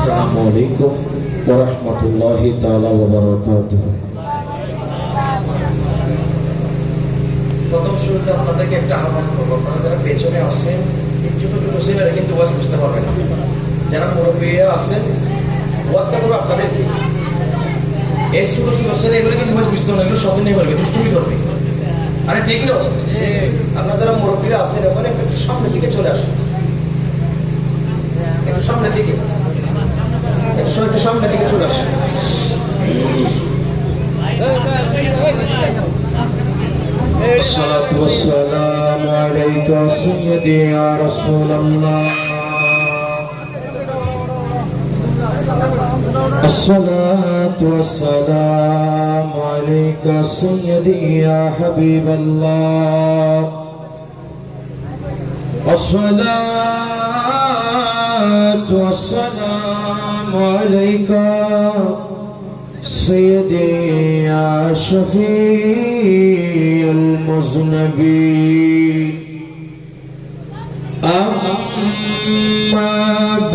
আসসালামু আলাইকুম ওয়া রাহমাতুল্লাহি তাআলা ওয়া বারাকাতুহু। প্রথম শুরুতে আপনাদেরকে একটা আহ্বান করবো, আপনারা যারা পেছনে আছেন ছোট ছোট ছেলেরা কিন্তু ওয়াজ বুঝতে পারবে না, যারা মুরব্বীরা আছেন ওয়াজটা করবো আপনাদেরকে। এই ছোট ছোট ছেলে এগুলো কিন্তু ওয়াজ বুঝতে না, এগুলো স্বপ্ন করবে, দুষ্টুমি করবে। আরে ঠিক না? আপনারা যারা মুরব্বীরা আছেন ওখানে একটু সামনের দিকে চলে আসেন, একটু সামনের দিকে, একটু সামনের দিকে চলে আসেন। الصلاة والسلام عليك سيدي يا رسول الله. الصلاة والسلام عليك سيدي يا حبيب الله. الصلاة والسلام عليك سيدي يا شفيع المذنبين. أما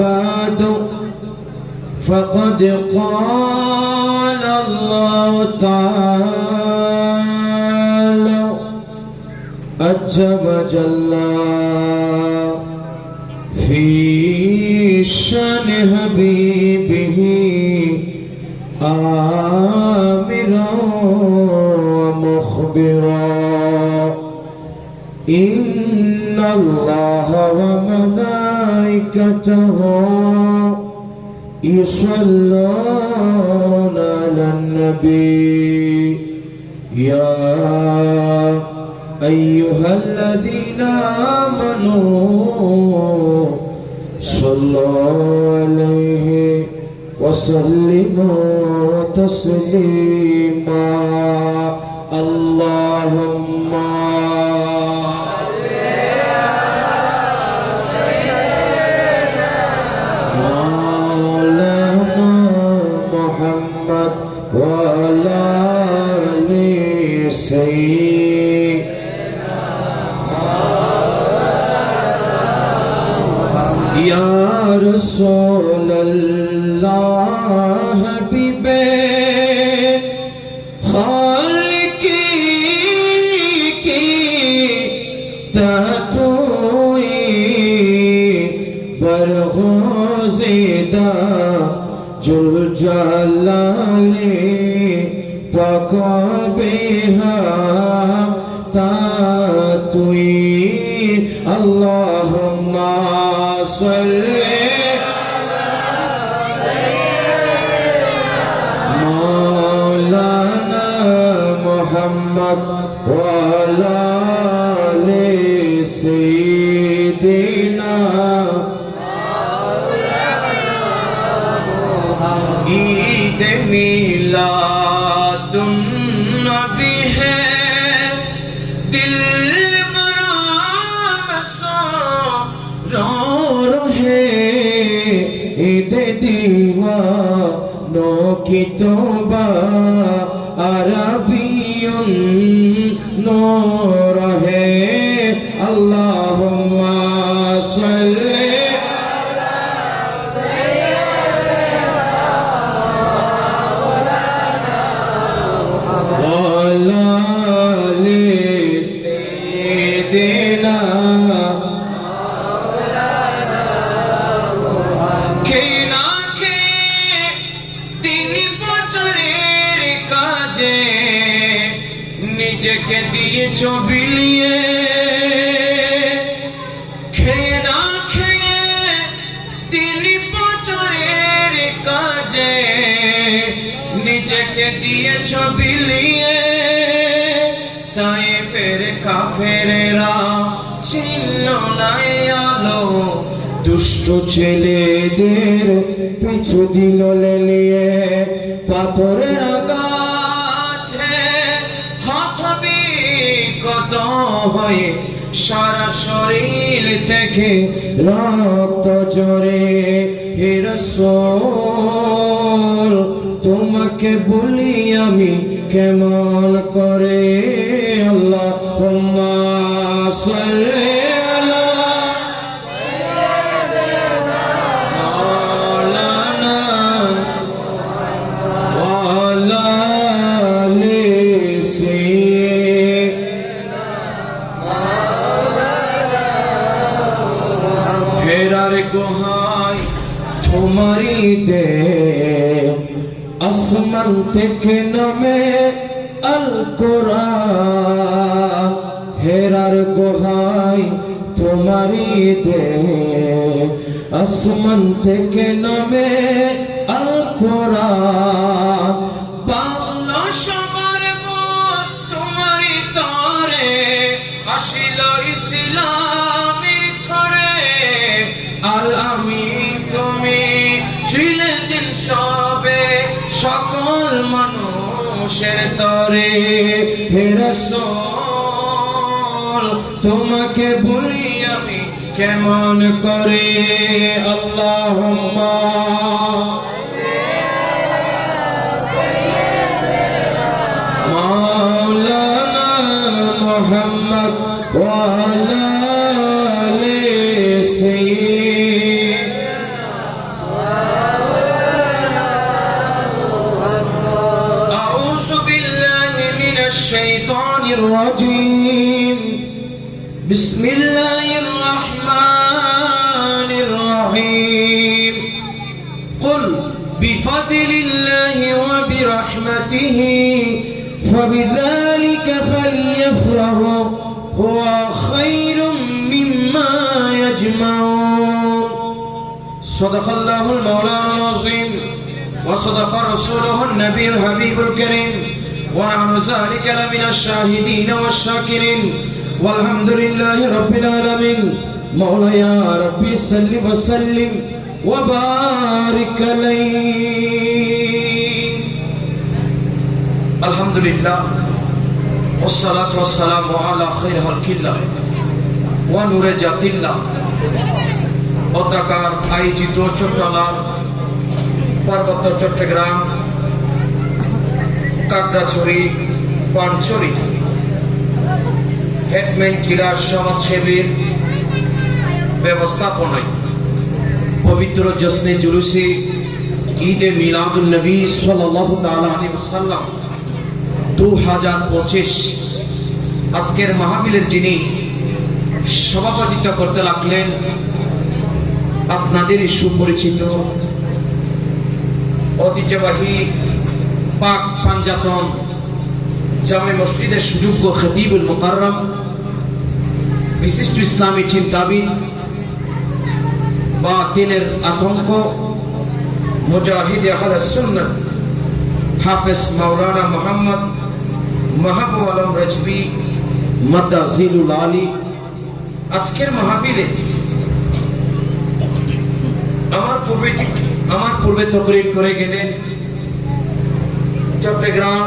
بعد فقد قال الله تعالى عز وجل في شأن حبيبه آمرا ومخبرا إن الله وملائكته يصلون على النبي يا أيها الذين آمنوا صلوا عليه وسلموا تسليما. اللهم مولانا محمد وعلى آل سيدنا يا رسول الله حبيبي خالقي की ततुई बरगोज़ेदा जुल जलाले पकबेहा ततुई. अल्लाहुम्मा सल्ली محمد وعلى آل سيدنا. ईद मिलादुन्नबी है दिल बड़ा मसरूर है. ईद दीवानों की तौबा अरबियुन नूर है. अल्लाहुम्मा सल्ली अला आलि सय्यिदिना. নিজেকে দিয়েছ বিলিয়ে, খেয়ে না খেয়ে 3 বছরের কাজে নিজেকে দিয়েছ বিলিয়ে. তায়েফের কাফেরেরা ছিল না আলো, দুষ্ট ছেলেদের পিছু দিল লেলিয়ে. পাথরের কত হয়ে সারা শরীর থেকে রক্ত ঝরে. হে রাসূল তোমাকে বলি আমি কেমন করে. আল্লাহুম্মা সাল্লি আলা গোহাই তোমারই দে আসমান থেকে নামে আল কোরআন হেরার গোহাই তোমারই দে আসমান থেকে নামে আল কোরআন বাংলা সবার মত তোমারই তরে আসিল ইসলামের থরে আল আমি তুমি ছিলে দিন সবে সকল মানুষের তরে হে রাসূল তোমাকে বলি আমি কেমন করে আল্লাহুম্মা মাওলানা মুহাম্মদ ওয়া আলা আলি আউযু বিল্লাহি মিনাশ শাইতানির الرجيم بسم الله الرحمن الرحيم قل بفضل الله وبرحمته فبذلك فليفرحوا هو خير مما يجمعون صدق الله المولانا العظيم وصدق رسوله النبي الحبيب الكريم ونحن ذلك لمن الشاهدين والشاكرين والحمد لله رب العالمين مولاي يا ربي صل وسلم وبارك عليه الحمد لله والصلاة والسلام على خير خلق الله ونور جات الله অতাকার আয়োজিত চট্টগ্রাম পার্বত্য চট্টগ্রাম কাকড়াছড়ি পানছড়ি হেডম্যান জেলা সমাজসেবীর ব্যবস্থাপনায় পবিত্র জশ্নে জুলুসে ঈদে মিলাদুন নবী সাল্লাল্লাহু তাআলা আলাইহি ওয়াসাল্লাম 2025 আজকের মাহফিলের যিনি সভাপতিত্ব করতে লাগলেন আপনাদের সুপরিচিত ঐতিহ্যবাহী পাক পাঞ্জাতন জামে মসজিদের সুযোগ্য খতিবুল মুকাররম বিশিষ্ট ইসলামী চিন্তাবিদ বাতিলের আতঙ্ক মুজাহিদ আহলে সুন্নাত হাফেজ মাওলানা মুহাম্মদ মাহবুব আলম রাজবি মাদ্দাজিলুল আলী আজকের মাহফিলে আমার পূর্বে তকরির করে গেলেন চট্টগ্রাম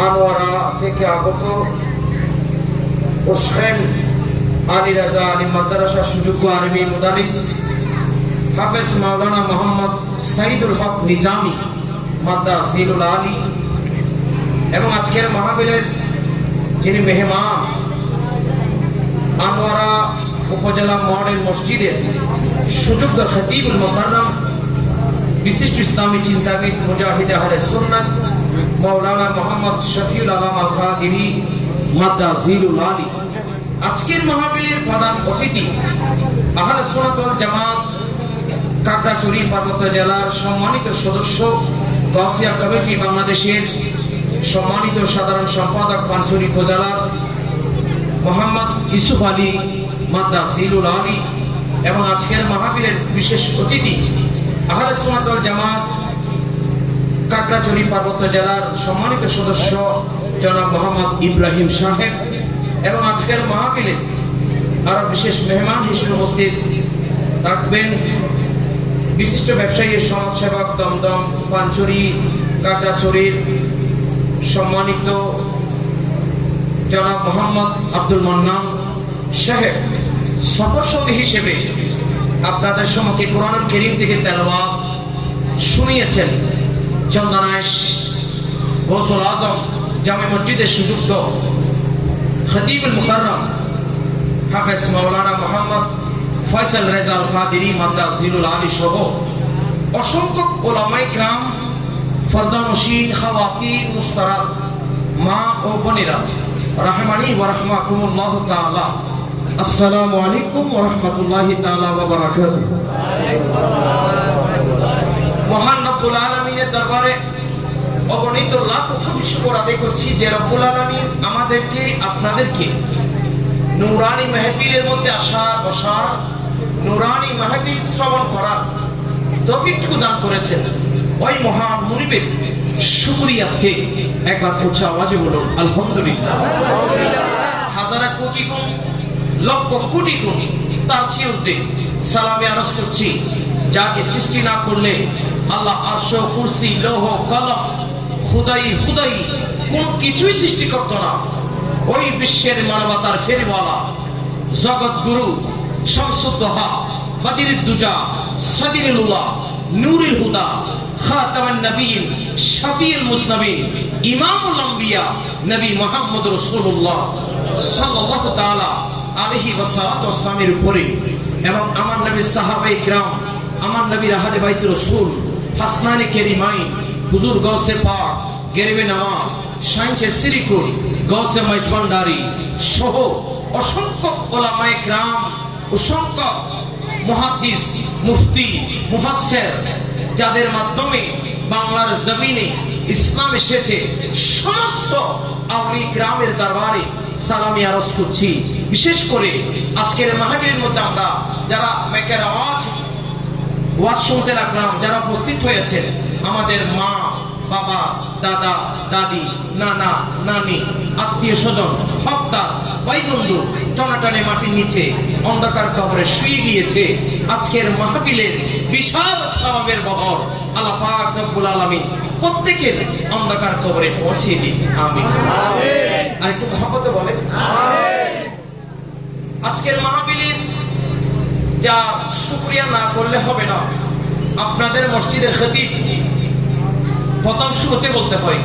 আনোয়ারা থেকে আগত হোসেন আলী রাজা আলী মাদ্রাসা সুযোগ্য আরবি মুদারিস হাফেজ মাওলানা মোহাম্মদ সাইদুল হক নিজামী মাদ্দাজিলুল আলী এবং আজকের মাহফিলের যিনি মেহমান আনোয়ারা উপজেলা মডেল মসজিদের সুযোগ্য খতিবুল মুকাররম বিশিষ্ট ইসলামী চিন্তাবিদ মুজাহিদ আহলে সুন্নাত মাওলানা মোহাম্মদ শফিউল আলম আল কাদেরী মাদ্দাজিলুল আলী আজকের মাহফিলের প্রধান অতিথি আহলে সুন্নাত ওয়াল জামাত কাকড়াছড়ি পার্বত্য জেলার সম্মানিত সদস্য গাউসিয়া কমিটি বাংলাদেশের সম্মানিত সাধারণ সম্পাদক পানছড়ি উপজেলা মোহাম্মদ ইউসুফ আলী মাদ্দাজিলুল আলী এবং আজকের মাহফিলের বিশেষ অতিথি আহলে সুন্নাত ওয়াল জামাত কাকড়াছড়ি পার্বত্য জেলার সম্মানিত সদস্য জনাব মোহাম্মদ ইব্রাহিম সাহেব এবং আজকের মাহফিলে আরো বিশেষ মেহমান হিসেবে উপস্থিত থাকবেন বিশিষ্ট ব্যবসায়ী সমাজসেবক দমদম পানছড়ি কাকড়াছড়ির সম্মানিত জনাব মোহাম্মদ আব্দুল মান্নান সাহেব সফর সঙ্গী হিসেবে আপনাদের সম্মুখে কোরআন কারীম থেকে তেলাওয়াত শুনিয়েছেন চন্দনাইশ গৌসুল আজম জামে মসজিদের সুযোগ্য খতিবুল মুকাররম হাফেজ মাওলানা মোহাম্মদ ফয়সাল রেজা আল কাদেরী মাদ্দাজিলুল আলী সহ অসংখ্য উলামায়ে কিরাম ফরদানশীন খাওয়াতিন মুস্তারাদ মা ও বোনেরা রাহমানি ওয়া রাহমাকুমুল্লাহু তাআলা আসসালামু আলাইকুম ওয়া রাহমাতুল্লাহি তাআলা ওয়া বারাকাতুহু। মহান রব্বুল আলামিনের দরবারে অগণিত লাখ কোটি শুকর আদায় করছি যে রব্বুল আলামিন আমাদেরকে আপনাদেরকে নূরানি মাহফিলের মধ্যে আসা বসা, নূরানি মাহফিল শ্রবণ করার তৌফিকটুকু দান করেছেন। ওই মহান মুনিবের শুকরিয়াকে একবার উচ্চ আওয়াজে বলুন আলহামদুলিল্লাহ। হাজার কোটি গুণ, লক্ষ কোটি গুণ তার চেয়ে সালামে আরজ করছি যাকে সৃষ্টি না করলে আল্লাহ আরশ, কুরসি, লৌহ, কলম, খুদাই কোন কিছুই সৃষ্টি করত না। ওই বিশ্বের মানবতার ফেরিওয়ালা, জগৎ গুরু, শামসুদ্দোহা, বাদিরুদ্দুজা, সাদিরুল্লাহ, নূরুল হুদা, খাতামুন নবিয়্যিন, শাফিউল মুজনবিন, ইমামুল আম্বিয়া, নবী মুহাম্মদ রাসূলুল্লাহ সাল্লাল্লাহু তাআলা আলাইহি ওয়াসাল্লামের উপরে এবং আমার নবীর সাহাবায়ে কিরাম, আমার নবীর আহলে বাইত রাসূল, হাসনানে কেরিমাইন, হুজুর গৌসে পাক, গেরবে নামাজ, শাইখে সিরিকুল, গৌসে মাইজভান্ডারি সহ অসংখ্য উলামায়ে কিরাম, অসংখ্য মুহাদ্দিস, মুফতি, মুফাসসির যাদের মাধ্যমে বাংলার জমিনে ইসলাম এসেছে, সমস্ত আউলিয়া কিরামের দরবারে সালামি আরজ করছি। বিশেষ করে আজকের মাহফিলের মধ্যে আমরা যারা মাইকের আওয়াজ ওয়াজ শুনতে লাগলাম, যারা উপস্থিত হয়েছে, আমাদের মা, বাবা, দাদা, দাদি, নানা, নানি, আত্মীয় স্বজন, হকদার, ভাই বন্ধু টনাটনে মাটির নিচে অন্ধকার কবরে শুয়ে গিয়েছে। আজকের মাহফিলের বিশাল সওয়াবের বহর আল্লাহ পাক রব্বুল আলামিন প্রত্যেকের অন্ধকার কবরে পৌঁছে দিন, আমিন। আর একটু মহব্বতে বলে আমিন। আজকের মাহফিলের যা শুকরিয়া না করলে হবে না। আপনাদের মসজিদের খতিব প্রথম শুরুতে বলতে হয়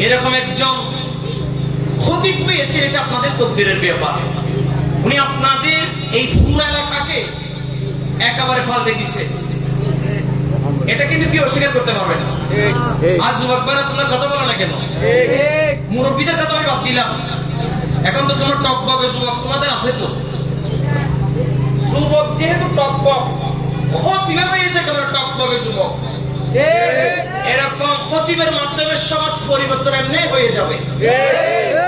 এরকম একজন খতিব পেয়েছে, এটা আপনাদের তকদিরের ব্যাপার। উনি আপনাদের এই পুরো এলাকাকে একেবারে পাল্টে দিছে, এটা কিন্তু কি অস্বীকার করতে পারবে না। আজ যুবকরা তোমরা কথা বলো না কেন? মুরব্বীদের কথা আমি বাদ দিলাম, এখন তো তোমার টকবকে যুবক তোমাদের আছে তো। যুবক যেহেতু টকবক, খতিবে পেয়েছে কেন টকবকে যুবক। এরকম খতিবের মাধ্যমে সমাজ পরিবর্তন এমনি হয়ে যাবে,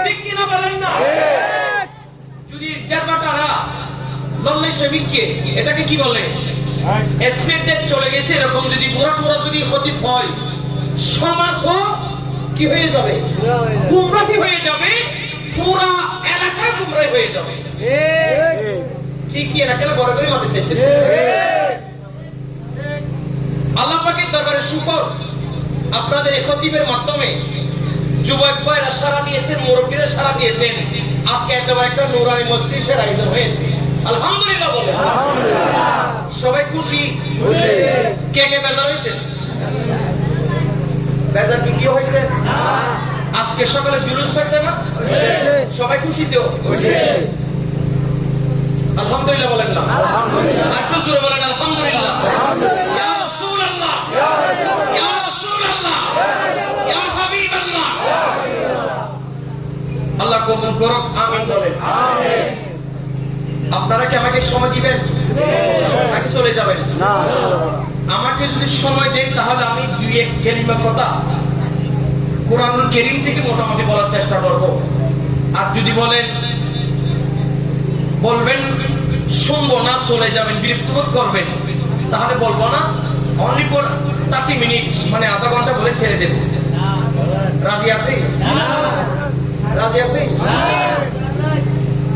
ঠিক কিনা বলেন না? যদি জারবাটারা লল্লে শ্রমিককে এটাকে কি বলে এসপেক্টেড চলে গেছে, এরকম যদি বুড়া টুরা যদি খতিব হয়, সমাজ কি হয়ে যাবে? গুমরাহি হয়ে যাবে, পুরা এলাকা গুমরাহি হয়ে যাবে। ঠিকই এলাকাটা বড় করে মাথায় দেখতে। আল্লাহ পাকের দরবারে শুকর, আপনাদের এই খতিবের মাধ্যমে যুবক ভাইরা সারা দিয়েছেন, মুরব্বীরা সারা দিয়েছেন। আজকে এত বড় একটা নূরানি মজলিসের আয়োজন হয়েছে, আলহামদুলিল্লাহ বলেন। সবাই খুশি? কে কে বেজার হয়েছে? বেজার কি হয়েছে? আজকে সকালে জুলুস হয়েছে না? সবাই খুশি তো? আলহামদুলিল্লাহ বলেন না? আর একটু জোরে বলেন আলহামদুলিল্লাহ। ইয়া রাসূলুল্লাহ, ইয়া রাসূলুল্লাহ, ইয়া হাবিবাল্লাহ। আল্লাহ কবুল করুক, আমিন বলেন। আমিন। আপনারা কি আমাকে সময় দিবেন নাকি চলে যাবেন? না, আমাকে যদি সময় দেন তাহলে আমি দুই এক কালিমা কথা কোরআনুল কারীম থেকে মোটামুটি বলার চেষ্টা করব। আর যদি বলবেন শুনবো না, চলে যাবেন, বিরক্ত করবেন, তাহলে বলবো না, অনলি ফর 30 মিনিট, মানে আধা ঘন্টা বলে ছেড়ে দেব। রাজি আছে? রাজি আছে?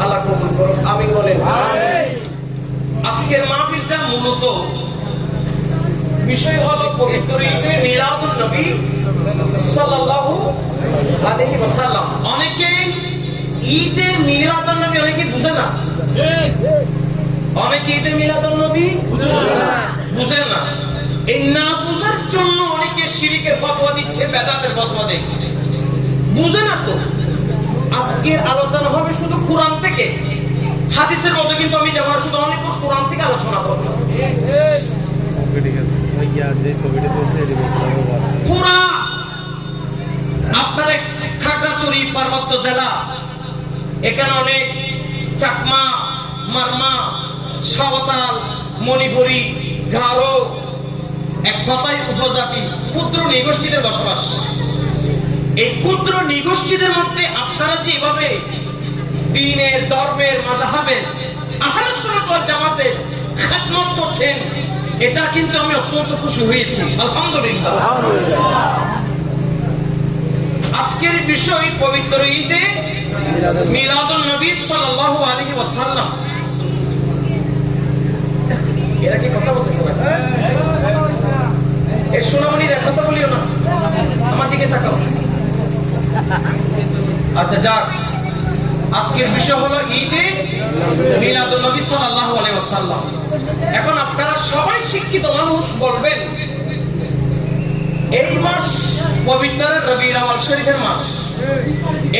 আল্লাহ কবুল করুন, আমিন বলেন। আজকের মাহফিলটা মূলত বিষয় হলো পবিত্র ঈদে মিলাদুন নবী সাল্লাল্লাহু আলাইহি ওয়াসাল্লাম। অনেকে ঈদে মিলাদুন নবী অনেকে বুঝে না, অনেকে ঈদে মিলাদুন নবী বুঝে না। এই না বুঝার জন্য অনেকে শিরকের ফতোয়া দিচ্ছে, বেদাতের ফতোয়া দিচ্ছে, বুঝে না তো। আজকের আলোচনা হবে শুধু কোরআন থেকে, হাদিসের মধ্যে কিন্তু আমি যাব না, শুধু অনেক কোরআন থেকে আলোচনা করব। পুরা আপনার খাগড়াছড়ি পার্বত্য জেলা, এখানে অনেক চাকমা মারমা, সাঁওতাল, মণিপুরী, গারো, এক কথায় উপজাতি, ক্ষুদ্র নৃগোষ্ঠীদের বসবাস। এই ক্ষুদ্র নৃগোষ্ঠীদের মধ্যে আপনারা যেভাবে দ্বীনের, ধর্মের, মাযহাবের, আহলে সুন্নাত ওয়াল জামাতের খেদমত করছেন, এটা কিন্তু আমি অত্যন্ত খুশি হয়েছি, আলহামদুলিল্লাহ। আজকের বিষয় পবিত্র ঈদে মিলাদুন নবী সাল্লাল্লাহু আলাইহি ওয়াসাল্লাম। এরা কি কথা বলতেছে না? এর সোনামণিরা কথা বলিও না, আমার দিকে তাকাও। আচ্ছা যাক, আজকের বিষয় হলো ঈদে মিলাদুন নবী সাল্লাল্লাহু আলাইহি ওয়াসাল্লাম। এখন আপনারা সবাই শিক্ষিত মানুষ, বলবেন এই মাস পবিত্র রবিউল আউয়াল শরীফের মাস।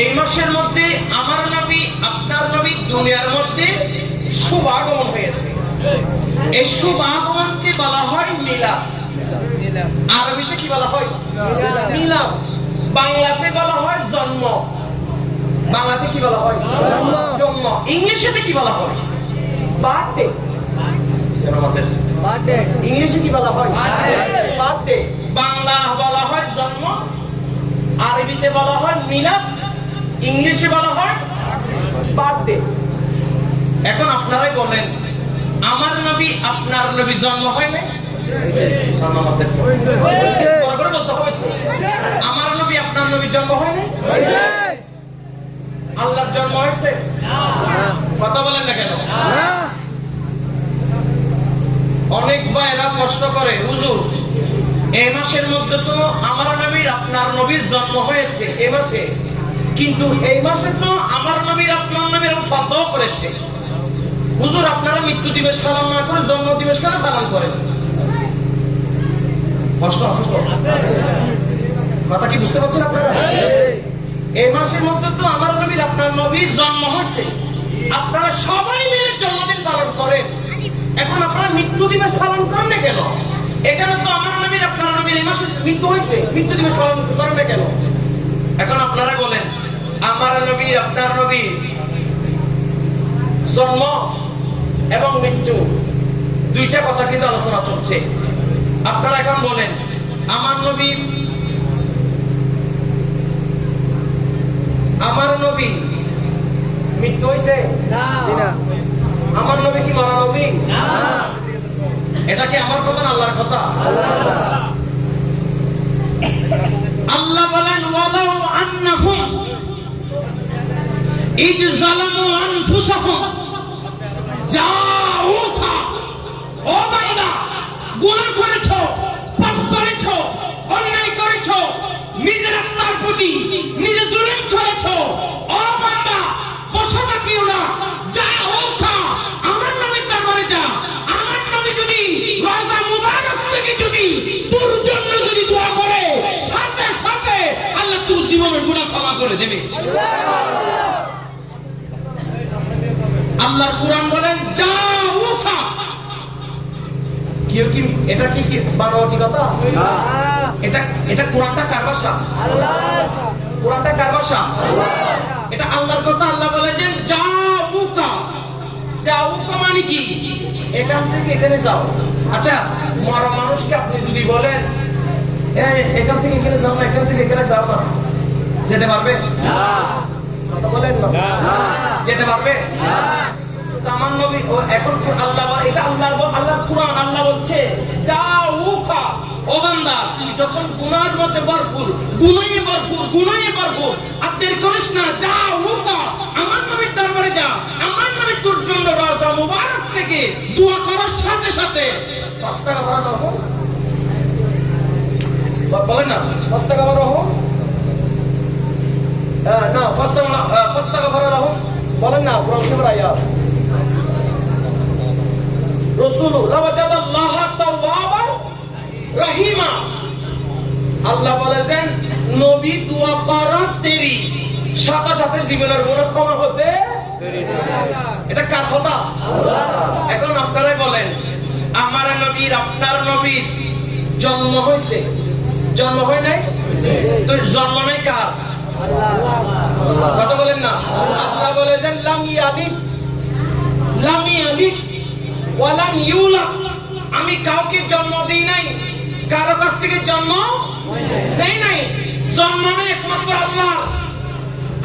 এই মাসের মধ্যে আমার নবী, আপনার নবী দুনিয়ার মধ্যে শুভ আগমন হয়েছে। এই শুভ আগমনকে বলা হয় মিলাদ। আরবিতে কি বলা হয়? মিলাদ। বাংলাতে বলা হয় জন্ম। বাংলাতে কি বলা হয়? জন্ম। ইংলিশে কি বলা হয়? বার্থডে। ইংলিশে কি বলা হয়? বার্থডে। বাংলা বলা হয় জন্ম, আরবিতে বলা হয় মিলাদ, ইংলিশে বলা হয় বার্থডে। এখন আপনারাই বলেন, আমার নবী আপনার নবী জন্ম হয় না? আমার নবী আপনার নবী জন্ম হয় না? আল্লাহর জন্ম হয়েছে? কথা বলেন না কেন? অনেক ভাইরা প্রশ্ন করে, হুজুর এই মাসের মধ্যে তো আমার নবীর আপনার নবীর জন্ম হয়েছে এই মাসে, কিন্তু এই মাসে তো আমার নবীর আপনার নবীর ফতোয়া করেছে, হুজুর আপনারা মৃত্যু দিবস পালন না করে জন্ম দিবস কেন পালন করেন? প্রশ্ন আছে তো? কথা কি বুঝতে পারছেন আপনারা? এই মাসের মধ্যে তো আমার নবীর আপনার নবীর জন্ম হয়েছে, আপনারা সবাই মিলে জন্মদিন পালন করেন, এখন আপনারা মৃত্যু দিবস পালন করেন না কেন? এখানে তো আমার নবীর আপনার নবীর এই মাসে মৃত্যু হয়েছে, মৃত্যু দিবস পালন করেন না কেন? এখন আপনারা বলেন, আমার নবীর আপনার নবীর জন্ম এবং মৃত্যু দুইটা কথা কিন্তু আলোচনা চলছে। আপনারা এখন বলেন, আমার নবী মৃত্যু হয়েছে? আমার নবী কি মারা নবী? এটা কি আমার কথা না আল্লাহর কথা? আল্লাহ বলেন, ওয়ালাউ আন্নাহুম ইজ যালামু আনফুসাহুম জাউকা, ও বান্দা গুনাহ করেছো, পাপ করেছো, অন্যায় করেছো, নিজের আত্মার প্রতি নিজে জুলুম করেছো, ও বান্দা বসে থাকিও না, জাউকা আমার নবীর দরবারে যা। আমার নবী যদি রওজা মুবারক থেকে যদি তোর জন্য যদি দোয়া করে, সাথে সাথে আল্লাহ তোর জীবনের গুনাহ ক্ষমা করে দেবে। আল্লাহর কোরআন বলেন জাউকা। কি এটা কি বানোয়াটি কথা? এটা কোরআনটা কার ভাষা? আল্লাহর। কোরআনটা কার ভাষা? আল্লাহর। এটা আল্লাহর কথা। আল্লাহ বলে যে জাউকা। জাউকা মানে কি? এখান থেকে এখানে যাও। আচ্ছা, মরা মানুষকে আপনি যদি বলেন এখান থেকে এখানে যাও না, এখান থেকে এখানে যাও না, যেতে পারবে? না। কথা বলেন না। যেতে পারবে? না। আমার নবী এখন আল্লাহ, এটা আল্লাহর কুরআন। আল্লাহ বলছে জাউকা, ও বান্দা তুমি যখন গুনাহের মধ্যে ভরপুর, গুনাহে ভরপুর আদের করিস না, জাউকা আমার নবীর দরবারে যা। আমার নবী তোর জন্য রওজা মুবারক থেকে দোয়া করার সাথে সাথে 5 টাকা ভাড়া দাও। বলেন না 5 টাকা ভাড়া দাও। না 5 টাকা ভাড়া দাও। বলেন না কোরআন শরীফের আয়াত, রাসূলুল্লাহ ওয়াজাদাল্লাহ তাওয়াবান রহিমা। আল্লাহ বলেন নবী দোয়া করা দেরি, সাথে সাথে জীবনের গুনাহ ক্ষমা হতে দেরি না। এটা কার কথা? আল্লাহ। এখন আপনারা বলেন, আমার নবীর আপনার নবীর জন্ম হয়েছে, জন্ম হয় নাই? তো জন্ম নাই কার? আল্লাহ। কথা বলেন না। আল্লাহ বলেছেন লাম ইয়ালিদ লাম ইয়ালিদ ওয়া লাম ইউলাদ, আমি কাউকে জন্ম দেই নাই, কারো কাছ থেকে জন্ম দেই নাই। জন্ম নেই একমাত্র আল্লাহ।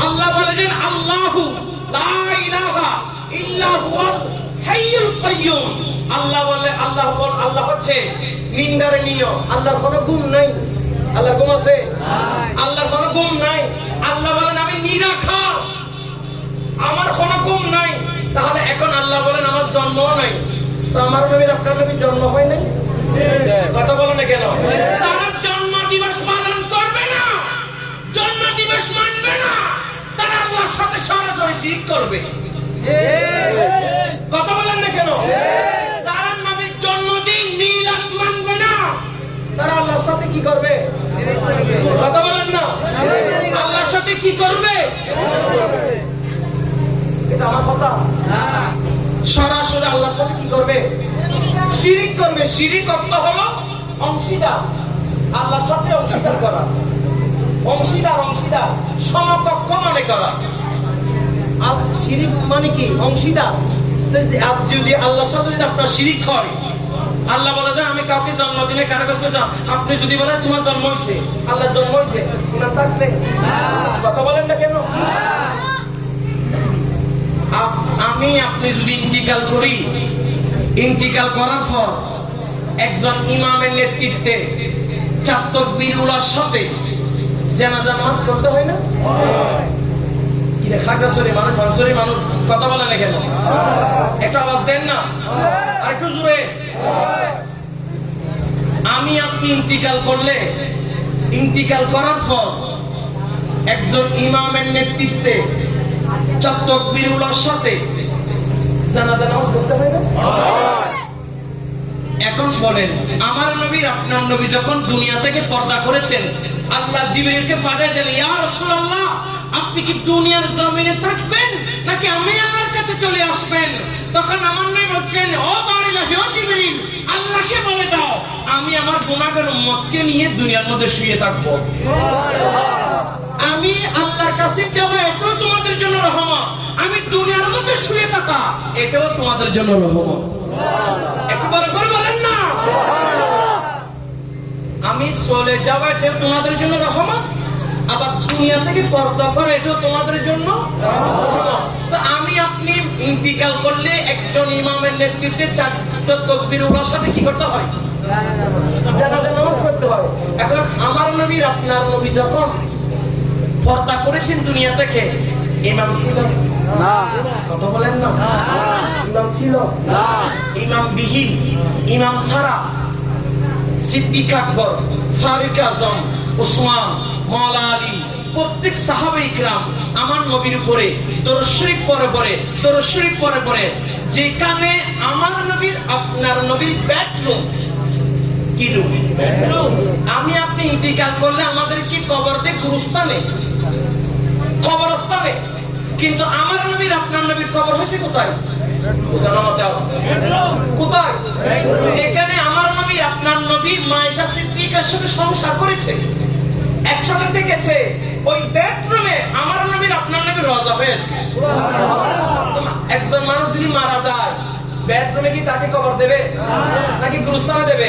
আল্লাহ বলেছেন আল্লাহু লা ইলাহা ইল্লা হুয়াল হাইয়ুল কাইয়্যুম। আল্লাহ হচ্ছে নিন্দারে নিয়, আল্লাহর কোনো গুণ নাই। আল্লাহর গুণ আছে? আল্লাহর কোনো গুণ নাই। আল্লাহ বলেন আমি নিরাকার, আমার কোনো গুণ নাই। তাহলে এখন আল্লাহ বলেন আমার জন্ম নাই, তো আমার নবীর আপনার নবীর জন্ম হয় নাই? কথা বলো না কেন? যারা জন্ম দিবস পালন করবে না, জন্ম দিবস মানবে না, তারা আল্লাহর সাথে সরাসরি শিরক করবে। কথা বলেন না কেন? যারা নবীর জন্মদিন মিলাদ মানবে না, তারা আল্লাহর সাথে কি করবে? কথা বলেন না, আল্লাহর সাথে কি করবে? এটা আমার কথা। সরাসরি আল্লাহর সাথে কি করবে? শিরিক করবে। শিরিক অর্থ হলো অংশীদার, আল্লাহর সাথে অংশীদার করা। অংশীদার সমকক্ষ মনে করা। আর শিরিক মানে কি? অংশীদার। যদি আল্লাহর সাথে যদি আপনার শিরিক হয়, আল্লাহ বলে যে আমি কাউকে জন্মদিনে কারো কাছে যাও, আপনি যদি বলেন তোমার জন্ম হয়েছে, আল্লাহ জন্ম হয়েছে না থাকলে কথা বলেন না কেন? আমি আপনি যদি ইন্তিকাল করি, ইন্তিকাল করার পর একজন ইমামের নেতৃত্বে 4 তাকবীরের সাথে জানাজা নামাজ করতে হয় না? কি রে খাগড়াছড়ি মানুষ, ফানছড়ি মানুষ, কথা বলে না কেন? একটা আওয়াজ দেন না, আর একটু জোরে। আমি আপনি ইন্তিকাল করলে, ইন্তিকাল করার পর একজন ইমামের নেতৃত্বে 4 তাকবীরের সাথে জানাজা নামাজ করতে হয় না? এখন বলেন, আমার নবী আপনার নবী যখন দুনিয়া থেকে পর্দা করেছেন, আল্লাহ জিবরিলকে পাঠিয়ে দিলেন, ইয়া রাসূলুল্লাহ আপনি কি দুনিয়ার জমিনে থাকবেন নাকি আমি আল্লাহর কাছে চলে আসবেন? তখন আমার নবী বলছেন, ও বারিলাহি, ও জিবরিল, আল্লাহকে বলে দাও আমি আমার গুনাহগার উম্মতকে নিয়ে দুনিয়ার মধ্যে শুয়ে থাকব। আমি আল্লাহর কাছে যাব, এটাও তোমাদের জন্য রহমত। আমি দুনিয়ার মধ্যে শুয়ে থাকা, এটাও তোমাদের জন্য রহমত। একবার করে বলেন না, আমি চলে যাওয়া এটাও তোমাদের জন্য রহমত, আবার দুনিয়া থেকে পর্দা করা এটাও তোমাদের জন্য রহমত। তো আমি আপনি ইন্তিকাল করলে একজন ইমামের নেতৃত্বে 4 তাকবীরের সাথে কি করতে হয়? জানাজা নামাজ পড়তে হয়। এখন আমার নবীর আপনার নবী যখন পর্দা করেছেন দুনিয়া থেকে, ইমাম ছিল না? কথা বলেন না, ইমাম ছিল না? ইমাম বিহীন, ইমাম ছাড়া সিদ্দিক আকবর, ফারুক আজম, উসমান, মাওলা আলী, প্রত্যেক সাহাবায়ে ইকরাম আমার নবীর উপরে দরুদ শরীফ পরে পরে যেখানে আমার নবীর আপনার নবীর বেডরুম, কি রুম? আমি আপনি ইন্তিকাল করলে আমাদের কি কবর দিয়ে গুরুস্থানে, কবরস্থানে, কিন্তু আমার নবীর আপনার নবীর কবর হয়েছে কোথায়? কোথায়? যেখানে আমার নবী আপনার নবী মায়েশা সিদ্দিকার সাথে সংসার করেছে, একসাথে থেকেছে, ওই বেডরুমে আমার নবীর আপনার নবীর রওজা হয়েছে। একজন মানুষ যদি মারা যায়, বেডরুমে কি তাকে কবর দেবে নাকি গুরুস্থানে দেবে?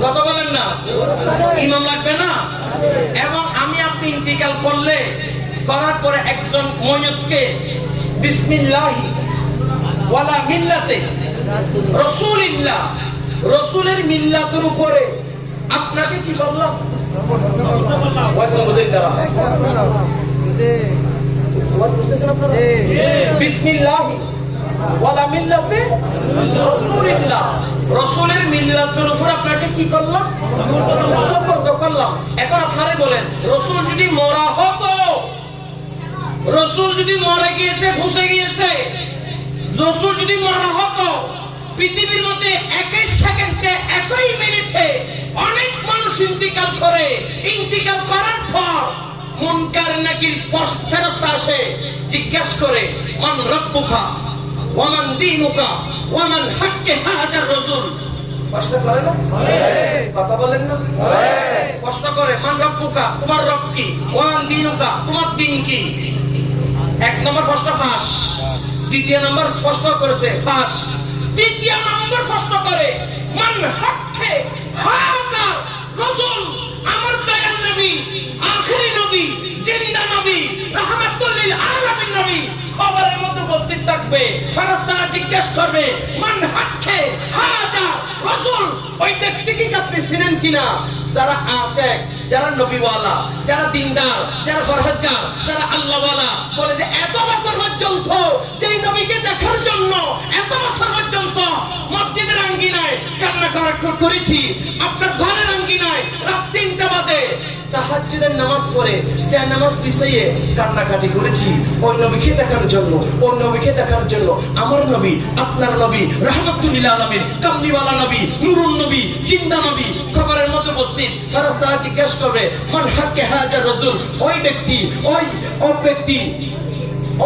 কথা বলেন না, ইমাম লাগবে না? এবং আমি আপনি ইন্তিকাল করলে, করার পরে একজন ময়্যতকে বিসমিল্লাহি ওয়ালা মিল্লাতে রাসূলিল্লাহ, রাসূলের মিল্লাতের উপরে আপনাকে কি বললাম? বিসমিল্লাহি ওয়ালা মিল্লাতে রাসূলিল্লাহ, রাসূলের মিল্লাতের উপর আপনাকে কি করলাম? সুপর্দ করলাম। এখন আপনারা বলেন, রাসূল যদি মরা হতো, রাসূল যদি মরে গিয়েছে, ফুসে গিয়েছে, রাসূল যদি মরা হতো, পৃথিবীর মধ্যে একই সেকেন্ডে, একই মিনিটে অনেক মানুষ ইন্তিকাল করে, ইন্তিকাল করার পর মুনকার নাকির ফেরেশতা আসে, জিজ্ঞাসা করে মান রাব্বুকা ওয়া মান দীনুকা ওয়া মান হাক্কে হাজার রাসূল। কষ্ট করে না? কথা বলেন না? কষ্ট করে। মান রাব্বুকা, তোমার রব কি? ওয়া মান দীনুকা, তোমার দিন কি? 1 নম্বর প্রশ্ন ফাঁস। দ্বিতীয় নাম্বার প্রশ্ন করেছে পাস, তৃতীয় নাম্বার প্রশ্ন করে মান হাক্কে হাযা রাসূল, আমার দয়াল নবী, আখেরি নবী, জিন্দা নবী, রাহমাতুল লিল আলামিন নবী খবরের মধ্যে উপস্থিত থাকবে। ফেরেশতারা জিজ্ঞেস করবে মান হাক্কে হাযা রাসূল, ওই ব্যক্তিকে আপনি চিনেন কিনা? যারা আশিক, যারা নবীওয়ালা, যারা দিনদার, যারা ফরহেজগার, যারা আল্লাহওয়ালা বলে যে এত বছর পর্যন্ত যেই নবীকে দেখার জন্য এত বছর পর্যন্ত মসজিদের আঙ্গিনায় কান্না করেছি, আপনার ঘরের আঙ্গিনায় রাত 3টা বাজে তাহাজ্জুদের নামাজ পড়ে যে নামাজ পিছিয়ে কান্নাকাটি করেছি ওই নবীকে দেখার জন্য, ওই নবীকে দেখার জন্য। আমার নবী, আপনার নবী, রাহমাতুল লিল আলামিন, কামলিওয়ালা নবী, নূরুন নবী, জিন্দা নবী খবরের মধ্যে উপস্থিত। ফেরেশতারা জিজ্ঞেস করবে মান হাক্কে হাযা রাসূল, ওই ব্যক্তি, ওই ব্যক্তি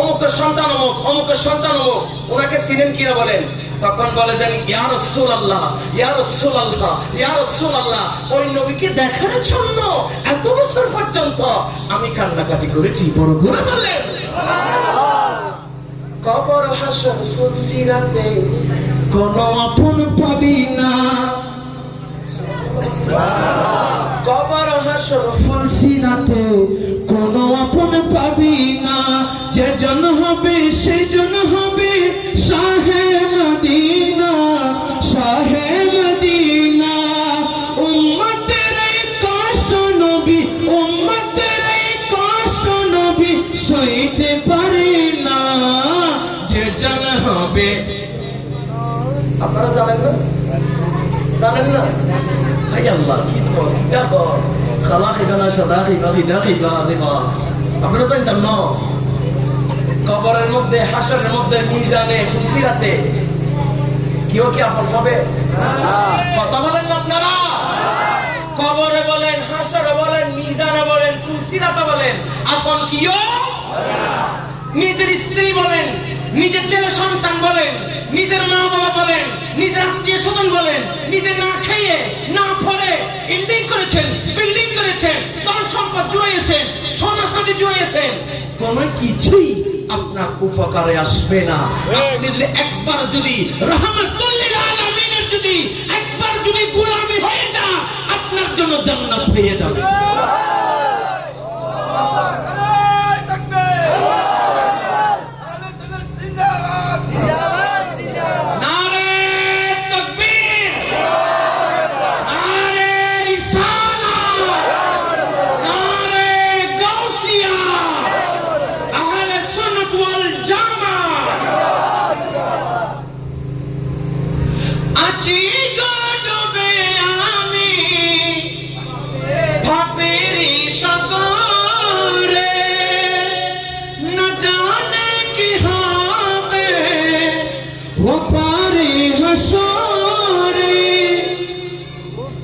অমুকের সন্তান অমুক, অমুকের সন্তান অমুক, ওনাকে চিনেন কিনা বলেন। তখন বলে যেন ইয়া রাসূলুল্লাহ, ইয়া রাসূলুল্লাহ, ইয়া রাসূলুল্লাহ, ওই নবীকে দেখার জন্য এত বছর পর্যন্ত আমি কান্নাকাটি করেছি। বড় করে বলেন কবর হাসর ফুলসিরাতে কোন আপন পাবি না, কবর হাসর ফুলসিরাতে কোন আপন পাবি না, যে জন হবে সে জন হবে শাহে মদিনা, শাহে মদিনা। উম্মতের এই কষ্ট নবী, উম্মতের এই কষ্ট নবী সইতে পারে না, যে জন হবে। আপনারা জানেন না? জানেন না? হাই আল্লাহ, কি বল দেখো খালাকিগানা সাদাকিগা হিদাকিগা দিবা, আপনারা জানেন না? কবরের মধ্যে, হাসরের মধ্যে, মিজানে, ফুলসিরাতে কেউ কি আপন হবে? কথা বলেন না আপনারা? কবরে বলেন, হাসরে বলেন, মিজানে বলেন, ফুলসিরাতে বলেন, আপন কিও? নিজের স্ত্রী বলেন, নিজের ছেলে সন্তান বলেন, নিজের মা বাবা বলেন, নিজের আত্মীয় স্বজন বলেন, নিজে না খেয়ে না পড়ে বিল্ডিং করেছেন, বিল্ডিং করেছেন, ধন সম্পদ জুড়িয়েছেন, সোনাসাদি জুড়িয়েছেন, কোন কিছুই আপনার উপকারে আসবে না। আপনি যদি একবার যদি রাহমাতুল লিল আলামিনের যদি একবার যদি গোলামি হয়ে যান, আপনার জন্য জান্নাত পেয়ে যাবে।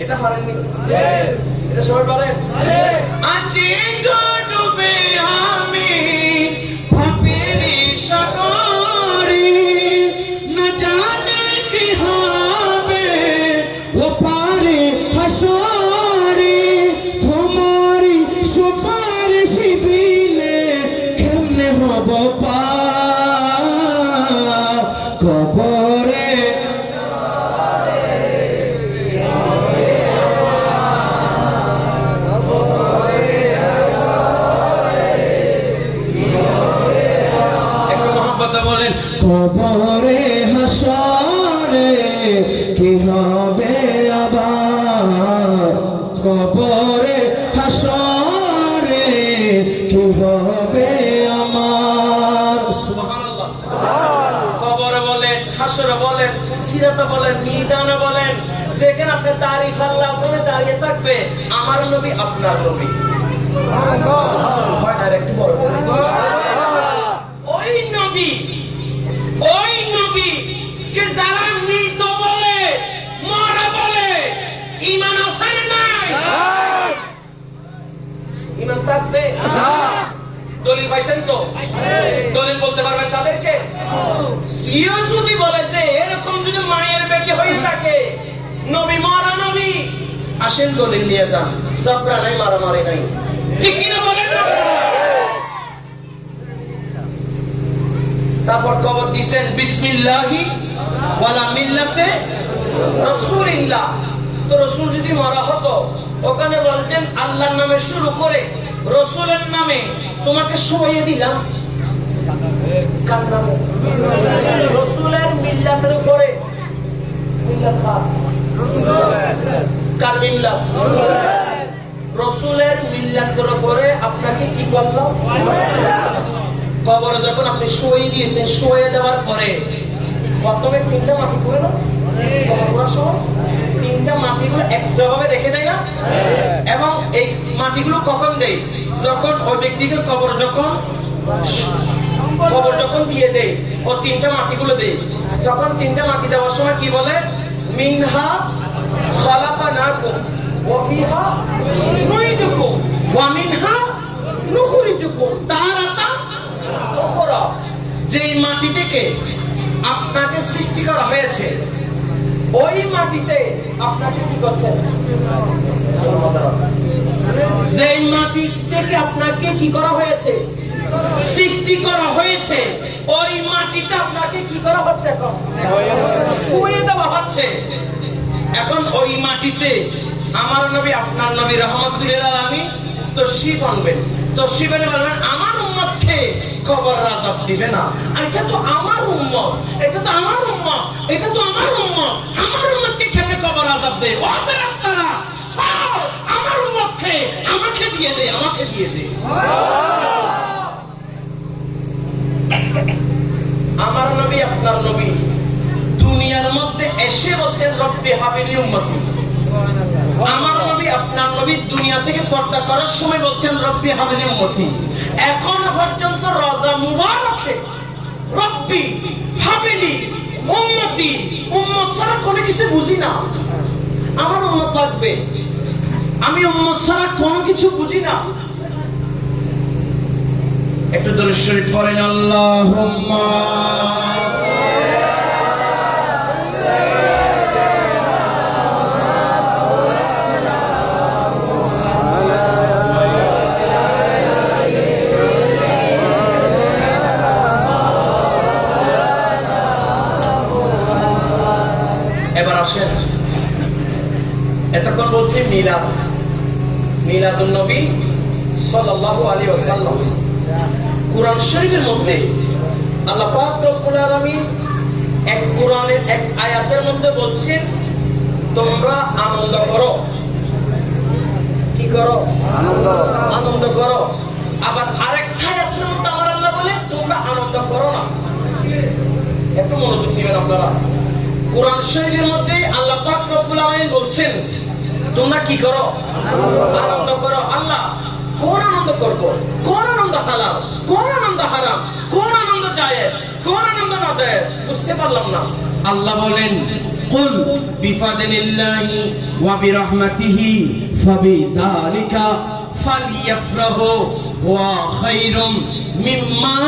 এটা পারেননি? এটা সবাই পারেন? আছি গো ডুবে আমি ভাবেরি সাগরে, না জানে কি হবে ও পারে হাসরে, তোমারি সুপারিশ বিনে কেমনে হব পার কবরে। বলেন কবরে হাসরে কি হবে আবার, কবরে হাসরে কি হবে আমার। সুবহানাল্লাহ। কবরে বলেন, হাসরে বলেন, ফুলসিরাতে বলেন, মিজানে বলেন, যেখানে আপনি তারিফ আল্লাহ ওখানে দাঁড়িয়ে থাকবে আমার নবী, আপনার নবী। সুবহানাল্লাহ। আর একটু বড় বলেন ওই নবী, ওই নবী কে যারা মৃত বলে, মরা বলে, ঈমান আছে না নাই? ঈমান থাকবে? দলিল পাইছেন তো? দলিল বলতে পারবেন তাদেরকে? সিও যদি বলে যে এরকম যদি মায়ের বেটি হয়ে থাকে, নবী মরা নবী, আসেন দলিল নিয়ে যান, সবরা নাই, মারামারি নাই, ঠিক কিনা বলেন না? তারপর কবর দিছেন বিসমিল্লাহি ওয়ালা মিল্লাতে রাসূলিল্লাহ। তো রাসূল যদি মারা হতো, ওখানে বলতেন আল্লাহর নামে শুরু করে রাসূলের নামে তোমাকে শোয়াইয়ে দিলাম। কার নামে? রাসূলের মিল্লাতের উপরে। মিল্লাত কার মিল্লাত? রাসূলের মিল্লাতের উপরে আপনাকে কি করলাম? কবরে যখন আপনি শুয়ে দিয়েছেন, শুয়ে দেওয়ার পরে প্রথমে 3টা মাটি করে না, কবরের সময় 3টা মাটিগুলো এক্সট্রা ভাবে রেখে দেয় না? এবং এই মাটিগুলো কখন দেয়? যখন ওই ব্যক্তিকে কবর যখন দিয়ে দেয়, ও 3টা মাটিগুলো দেয়। তখন 3টা মাটি দেওয়ার সময় কি বলে? মিনহা খালাকানাকুম ওয়া ফিহা নুইদুকুম ওয়া মিনহা নুখরিজুকুম তারাতান উখরা। যেই মাটি থেকে আপনাকে সৃষ্টি করা হয়েছে, ওই মাটিতে আপনাকে কি করছেন? যেই মাটি থেকে আপনাকে কি করা হয়েছে? সৃষ্টি করা হয়েছে, ওই মাটিতে আপনাকে কি করা হচ্ছে? এখন শুয়ে দেওয়া হচ্ছে। এখন ওই মাটিতে আমার নবী, আপনার নবী রাহমাতুল্লিল আলামিন তশরীফ আনবেন। তশরীফ এনে বলবেন আমার উম্মতকে কবর আযাব দিবে না। এটা তো আমার উম্মত, এটা তো আমার উম্মত, এটা তো আমার উম্মত। আমার উম্মতকে কেন কবর আযাব দেয়? ও ফেরেশতারা, সব আমার উম্মতকে আমাকে দিয়ে দে, আমাকে দিয়ে দে। আমার নবী, আপনার নবী দুনিয়ার মধ্যে এসে বলছেন রব্বি হাবিলি উম্মতি। আমার নবী, আপনার নবী দুনিয়া থেকে পর্দা করার সময় বলছেন রব্বি হাবিলি উম্মতি। এখন পর্যন্ত রোজা মুবারকে রব্বি হাবিলি উম্মতি, উম্মত ছাড়া কোনো কিছু বুঝি না। আমার উম্মত লাগবে, আমি উম্মত ছাড়া কোনো কিছু বুঝি না। একটু দরুদ শরীফ পড়েন, আল্লাহুম্মা এবার আসেন, এতক্ষণ বলছি মিলাদ, মিলাদুন নবী সাল্লাল্লাহু আলাইহি ওয়াসাল্লাম। কুরআন শরীফের মধ্যে আল্লাহ পাক রব্বুল আলামিন এক কুরআনের এক আয়াতের মধ্যে বলছেন তোমরা আনন্দ করো। কি করো? আনন্দ করো। আবার আরেকটা আয়াতের মধ্যে আমার আল্লাহ বলে তোমরা আনন্দ করো না। একটু মনোযোগ দিবেন আপনারা। কুরআন শরীফের মধ্যে আল্লাহ পাক রব্বুল আলামিন বলছেন তোমরা কি করো? আনন্দ করো। আল্লাহ কোন আনন্দ করবো? কোন আনন্দ হালাল, কোন আনন্দ হারাম, কোন আনন্দ জায়েজ, কোন আনন্দ না জায়েজ বুঝতে পারলাম না। আল্লাহ বলেন কুল বিফাদিলিল্লাহি ওয়া বিরহমাতিহি ফাবিযালিকা ফালইফরাহু ওয়া খায়রুম মিম্মা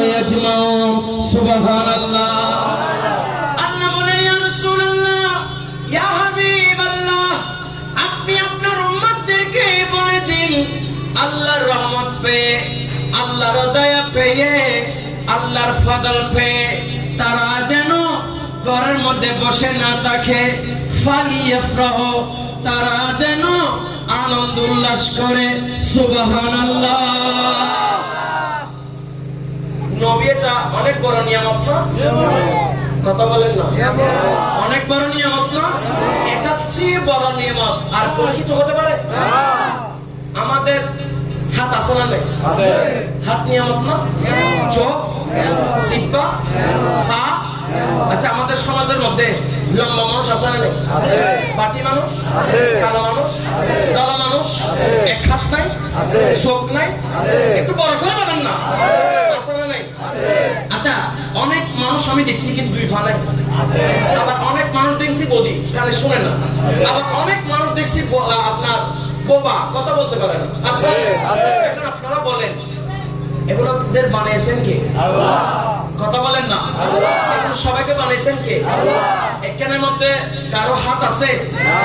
ইয়াজমাউন। সুবহানাল্লাহ। আল্লাহ বলেন ইয়া রাসূলুল্লাহ, ইয়া হাবিবাল্লাহ, আপনি আপনার উম্মতদেরকে বলে দিন আল্লাহর রহমত পেয়ে, আল্লাহর দয়া পেয়ে, আল্লাহর ফজল পেয়ে তারা যেন ঘরের মধ্যে বসে না থাকে। ফালিয়াফরাহু, তারা যেন আনন্দ উল্লাস করে। সুবহানাল্লাহ। নবী এটা অনেক বড় নিয়ামত না? কথা বলেন না? অনেক বড় নিয়ামত না? এটা চেয়ে বড় নিয়ামত আর কোন কিছু হতে পারে? আমাদের হাত আছে না? হাত নিয়ামত না? চোখ, জিহ্বা, পা। আচ্ছা, আমাদের সমাজের মধ্যে লম্বা মানুষ আছে না? বাটি মানুষ, কালো মানুষ, দলা মানুষ, এক হাত নাই, চোখ নাই। একটু বড় করে বলেন না, আছে না? নাই। আচ্ছা, অনেক মানুষ আমি দেখছি কিন্তু দুই পা নাই। আবার অনেক মানুষ দেখছি বদি, কানে শুনে না। আবার অনেক মানুষ দেখছি আপনার বোবা, কথা বলতে পারে না। আচ্ছা, এখন আপনারা বলেন এগুলোদের বানিয়েছেন কে? আল্লাহ। কথা বলেন না? এগুলো সবাইকে বানিয়েছেন কে? আল্লাহ। এখানের মধ্যে কারো হাত আছে,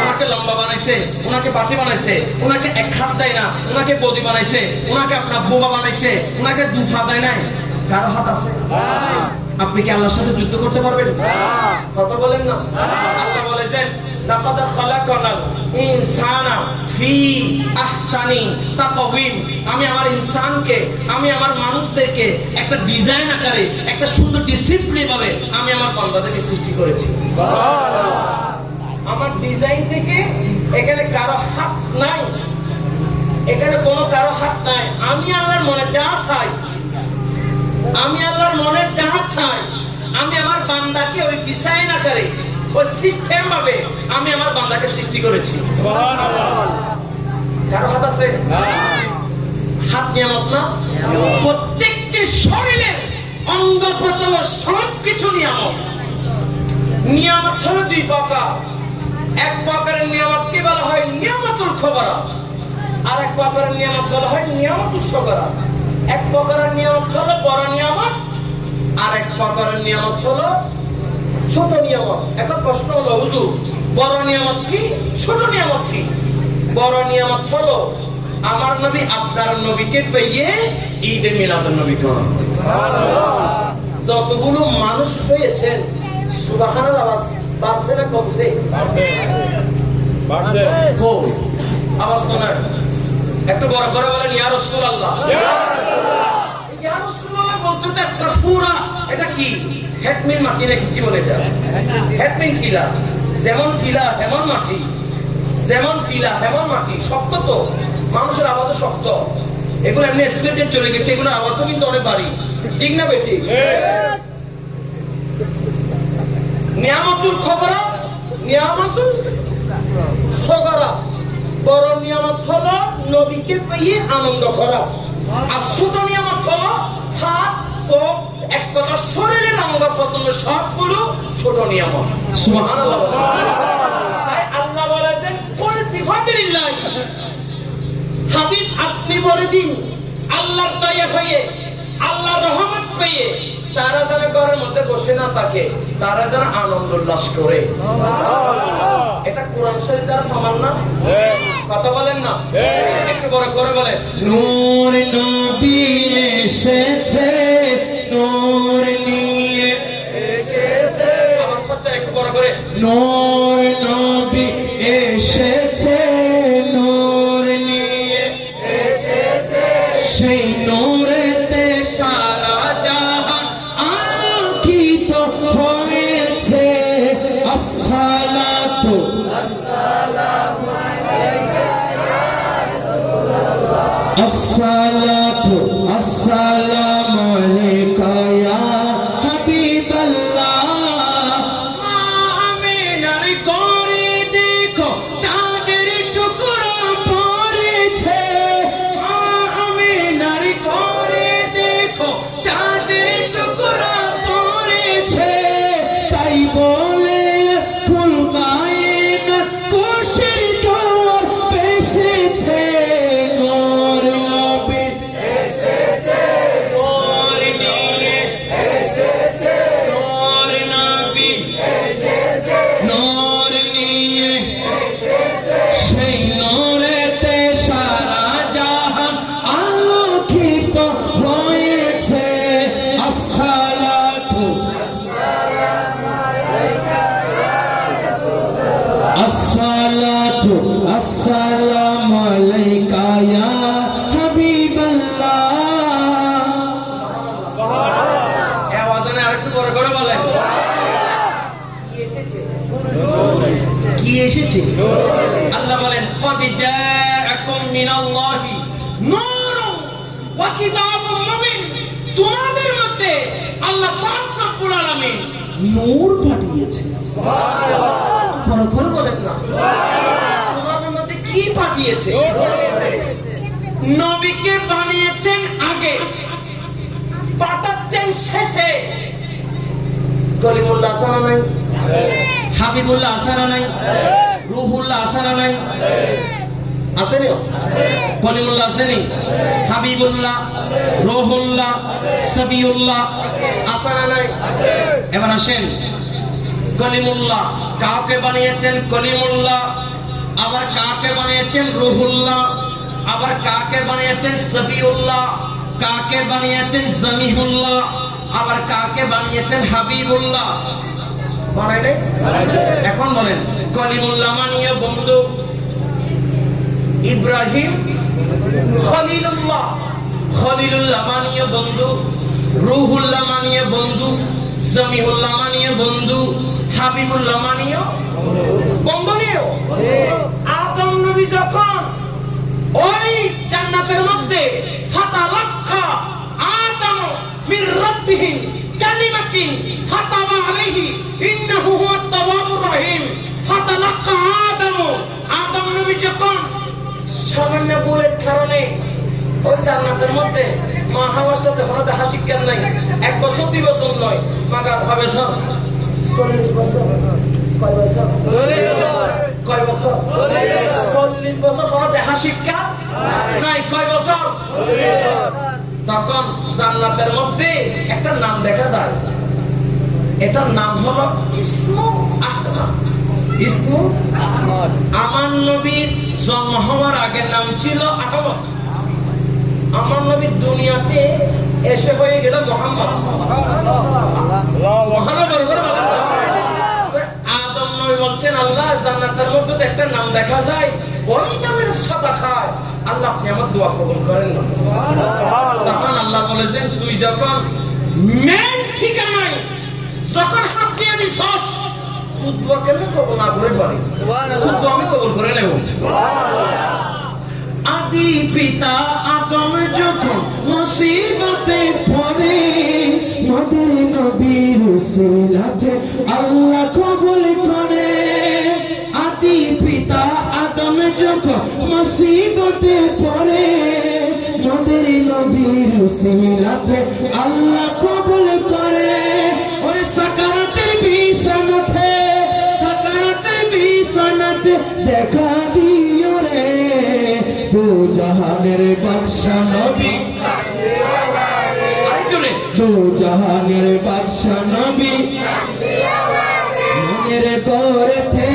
ওনাকে লম্বা বানাইছে, ওনাকে বাটি বানাইছে, ওনাকে এক হাত দেয় না, ওনাকে বদি বানাইছে, ওনাকে আপনার বোবা বানাইছে, ওনাকে দু পা দেয় নাই। কারো হাত আছে? আপনি কি আল্লাহর সাথে যুদ্ধ করতে পারবেন? কথা বলেন না। আল্লাহ বলেছেন লাকাদ খালাকানাল ইনসানা ফি আহসানি তাকওয়িম। আমি আমার ইনসানকে, আমি আমার মানুষদেরকে একটা ডিজাইন আকারে, একটা সুন্দর ডিসিপ্লিন ভাবে আমি আমার বান্দাদেরকে সৃষ্টি করেছি। আমার ডিজাইন থেকে এখানে কারো হাত নাই, এখানে কোনো কারো হাত নাই। আমি আল্লাহর মনে যা চাই, আমি আল্লাহর মনে যা চাই, আমি আমার বান্দাকে ওই ডিজাইন আকারে, ওই সিস্টেম ভাবে আমি আমার বান্দাকে সৃষ্টি করেছি। কারো হাত আছে? হাত নিয়ামত না? প্রত্যেকটি শরীরের অঙ্গ প্রত্যঙ্গ সবকিছু নিয়ামত। নিয়ামত হলো দুই প্রকার। এক প্রকারের নিয়ামতকে বলা হয় নিয়ামতুল খবরা, আর এক প্রকারের নিয়ামত বলা হয় নিয়ামতুস সগরা। এক প্রকারের নিয়ামত হলো বড় নিয়ামত, আর এক প্রকারের নিয়ামত হলো ছোট নিয়ামত। এখন প্রশ্ন হলো হুজুর, বড় নিয়ামত কি, ছোট নিয়ামত কি? বড় নিয়ামত হলো আমার নবী আপনার নবীকে পেয়ে ঈদে মিলাদুন নবী করেন। যতগুলো মানুষ পেয়েছেন সুবহানাল্লাহ আওয়াজ বাড়ছে না কমছে? বাড়ছে। খুব আওয়াজ শোনার একটু বড় করে বলেন ইয়া রাসূলুল্লাহ। ইয়া রাসূলুল্লাহ বলতে তো একটা পুরা, এটা কি হেডমিন মাটি নাকি কি বলে যায়? হেডমিন টিলা, যেমন টিলা তেমন মাটি, যেমন টিলা তেমন মাটি। শক্ত তো, মানুষের আওয়াজও শক্ত। এগুলো এমনি এক্সিলেটে চলে গেছে, এগুলোর আওয়াজও কিন্তু অনেক বাড়ি। ঠিক না বেটি? নিয়ামতুল খবরা, নিয়ামতুল সগরা। বড় নিয়ামত হলো নবীকে পেয়ে আনন্দ করা, আর ছোট নিয়ামত হলো হাত, চোখ, এক কথা শরীরের অঙ্গ প্রত্যঙ্গ সবগুলো ছোট নিয়ামত। সুবহানাল্লাহ। তাই আল্লাহ বলেছেন কুল বিফাদিলিল্লাহ, হাবিব আপনি বলে দিন আল্লাহর দয়া পেয়ে, আল্লাহর রহমত পেয়ে তারা যেন ঘরের মধ্যে বসে না থাকে, তারা যেন আনন্দ উল্লাস করে। এটা কোরআন শরীফ দ্বারা প্রমাণ না? কথা বলেন না? একটু বড় করে বলে নূর নবী এসেছে, নূর নিয়ে এসেছে। আওয়াজ হচ্ছে একটু বড় করে। নূর নবী এসেছে, নূর নিয়ে এসেছে, সেই নূরেতে সারা জাহান আলোকিত হয়েছে। আসসালাতু আসসালাতু আসসালামু আলাইকা ইয়া হাবিবাল্লাহ। আমিনার করে দেখো চাঁদের টুকরো পড়েছে, আমিনার করে দেখো চাঁদের টুকরো পড়েছে। তাই বলে ফুল গায়ে না খুশির জোয়ার এসেছে। নূর নবী এসেছে, নূর নিয়ে এসেছে, নূর নবী এসেছে, নূর নিয়ে এসেছে, সেই নূরেতে সারা জাহান আলোকিত হয়েছে। আসসালাতু আসসালাতু আসসালামু আলাইকা ইয়া হাবিবাল্লাহ। আওয়াজে আরেকটু বড় করে বলেন কি এসেছে? কি এসেছে? আল্লাহ বলেন ক্বাদ জাআকুম মিনাল্লাহি নূরুন ওয়া কিতাবুম মুবিন। তোমাদের মধ্যে আল্লাহ পাক রব্বুল আলামিন নূর পাঠিয়েছেন। সুবহানাল্লাহ। বড় করে বলেন না তোমাদের মধ্যে কি পাঠিয়েছে? নবীকে বানিয়েছেন আগে, পাঠাচ্ছেন শেষে। কলিমুল্লাহ আসানা নাই, হাবিবুল্লাহ আসানা নাই, রুহুল্লাহ আসানা নাই, আসেনি? কলিমুল্লাহ আসেনি, হাবিবুল্লাহ, রুহুল্লাহ, সবিউল্লাহ আসানা নাই। এবার আসেন কলিমুল্লাহ কাকে বানিয়েছেন? কলিমুল্লাহ। আবার কাকে বানিয়েছেন? রুহুল্লাহ। আবার কাকে বানিয়েছেন? সবিউল্লাহ। কাকে বানিয়েছেন সামিহুল্লাহ, আবার কাকে বানিয়েছেন হাবিবুল্লাহ? বানাইলে এখন বলেন, কলিমুল্লাহ মানিয়ে বন্ধু ইব্রাহিম, খলিলুল্লাহ, খলিলুল্লাহ মানিয়ে বন্ধু, রুহুল্লাহ মানিয়ে বন্ধু, সামিহুল্লাহ মানিয়ে বন্ধু, হাবিবুল্লাহ মানিয়ে বন্ধু নিও। আদম নবী যখন ওই জান্নাতের মধ্যে ফাতালাক্কা আদম মির রাব্বিহি কালিমাতিন ফাতাবা আলাইহি ইন্নাহু হুয়াত তাওয়াবুর রহিম, ফাতালাক্কা আদম নবী যখন সামান্য ভুলের কারণে ওই জান্নাতের মধ্যে মা হাওয়ার সাথে হঠাৎ হাসি কেন নাই, 1 বছর 2 বছর নয়, মাগার হবে সব 40 বছর। কয় বছর? 40 বছর হঠাৎ হাসি কেন নাই? কয় বছর? তখন জান্নাতের মধ্যে একটা নাম দেখা যায়, এটার নাম হলো ইসমু আহমদ। ইসমু আহমদ। আমার নবীর জন্ম হওয়ার আগের নাম ছিল আহমদ। আমার নবীর দুনিয়াতে এসে হয়ে গেল মোহাম্মদ। আদম নবী বলছেন, আল্লাহ জান্নাতের মধ্যে তো একটা নাম দেখা যায়, ওই নামের সাদা খায়, আল্লাহ আপনি আমার দোয়া কবুল করেন না। তখন আল্লাহ বলেছেন, তুই যখন মেন ঠিকানায় যখন হাত দিয়ে দিছস, তুই দোয়া কেন কবুল না করে পারি, তুই তো আমি কবুল করে নেব। আদি পিতা আদম যখন মুসিবতে পড়ে, মদের নবীর উসিলাতে আল্লাহ কবুল করে। আদি পিতা আদম যখন মুসিবতে পড়ে, মদের নবীর উসিলাতে আল্লাহ কবুল করে। ওরে সাকারাতের বিছানাতে, সাকারাতের বিছানাতে দেখা দিও রে দু জাহানের বাদশা নবী, দু জাহানের বাদশা নবী, মনের গড়েতে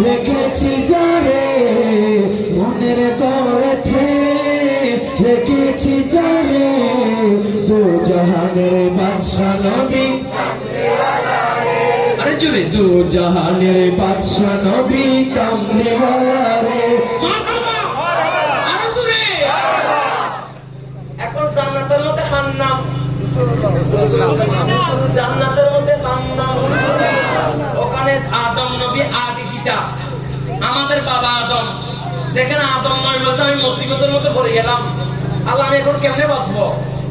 রেখেছি যারে, মনের গড়েতে রেখেছি যারে দু জাহানের বাদশা নবী। আরে জোরে, দু জাহানের বাদশা নবী কামলিওয়ালা রে। জান্নাতের মধ্যে খান্নাম, জান্নাতের মধ্যে খান্নাম, ওখানে আদম নবী আদি পিতা, আমাদের বাবা আদম। যেখানে আদম নবী বলতে আমি মুসিবতের মধ্যে পড়ে গেলাম, আল্লাহ আমি এখন কেমনে বাঁচবো?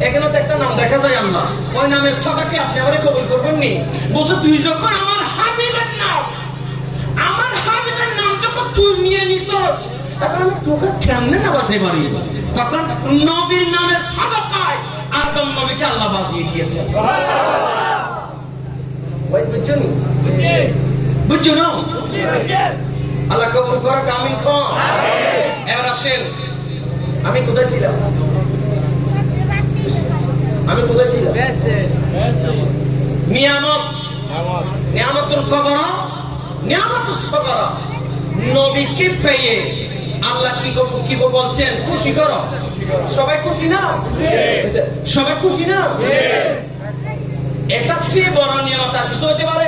এখানে তো একটা নাম দেখা যায়, আল্লাহ ওই নামের সদাকে আপনি আমার কবুল করবেন নি? বলছো তুই যখন আমার হাবিবের নাম, আমার হাবিবের নাম যখন তুই নিয়ে নিছ, তখন আমি তোকে কেমনে না বাঁচাই পারি? তখন নবীর নামে সাদাকায় আদম নবীকে আল্লাহ বাঁচিয়ে দিয়েছেন। বুঝছো না? আল্লাহ কবুল করো, আমিন খান। এবার আসেন, আমি কোথায় ছিলাম? আমি কোথায় ছিলাম? নিয়ামত, নিয়ামতুল কবরা, নিয়ামতুল সবরা। নবীকে পেয়ে আল্লাহ কি বলছেন? খুশি করো। সবাই খুশি না? সবাই খুশি না? এটা চেয়ে বড় নিয়ামত আর কিছু হতে পারে?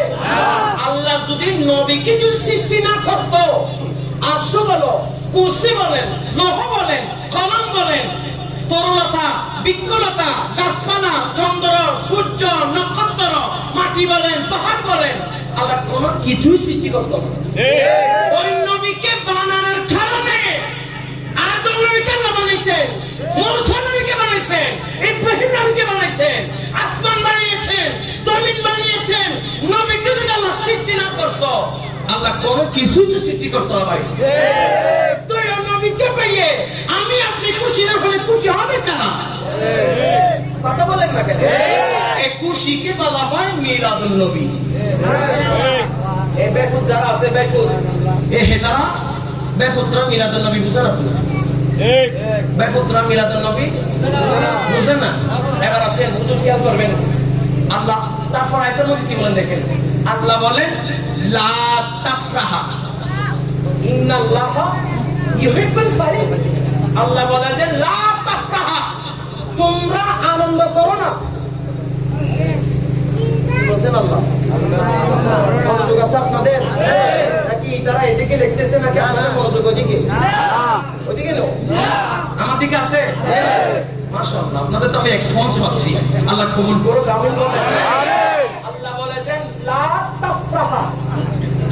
আল্লাহ যদি নবীকে যদি সৃষ্টি না করতো, আরশ বলো, কুরসি বলেন, লৌহ বলেন, কলম বলেন, তরলতা, বৃক্ষলতা, গাছপালা, চন্দ্র, সূর্য, নক্ষত্র, মাটি বলেন, পাহাড় বলেন, আল্লাহ কোন কিছুই সৃষ্টি করতো না। ওই নবীকে বানানোর কারণে আদম নবীকে আল্লাহ বানাইছেন, মূসা নবীকে বানাইছেন, ইব্রাহিম নবীকে বানাইছেন, আসমান বানিয়েছেন, জমিন বানিয়েছেন। নবীকে যদি আল্লাহ সৃষ্টি না করতো, আল্লাহ কোন কিছুই সৃষ্টি করতো না। ভাই তুই নবীকে পেয়ে আমি আপনি খুশি না হলে খুশি হবে কারা? কথা বলেন না কেন? এই খুশিকে বলা হয় মিলাদুন নবী। এই বেফুত যারা আছে, বেফুত এই হেতারা বেফুতরা মিলাদুন নবী বুঝেন আপনি? বেফুতরা মিলাদুন নবী বুঝেন না? এবার আসেন, হুজুর খেয়াল করবেন, আল্লাহ তারপর আয়াতের মধ্যে কি বলেন দেখেন। আল্লাহ বলেন লা তাফরাহা ইন্নাল্লাহা ইউহিব্বুল ফারিহ। আল্লাহ বলেন যে লা তাফরাহা, তোমরা আনন্দ করো না। বলছেন আল্লাহ মনোযোগ আছে আপনাদের নাকি তারা এদিকে লিখতেছে নাকি আপনাদের মনোযোগ ওদিকে? ওদিকে নো, আমার দিকে আছে। মাশাআল্লাহ, আপনাদের তো আমি রেসপন্স পাচ্ছি। আল্লাহ কবুল করো, আমিন বলেন। আল্লাহ বলেছেন লা তাফরাহা,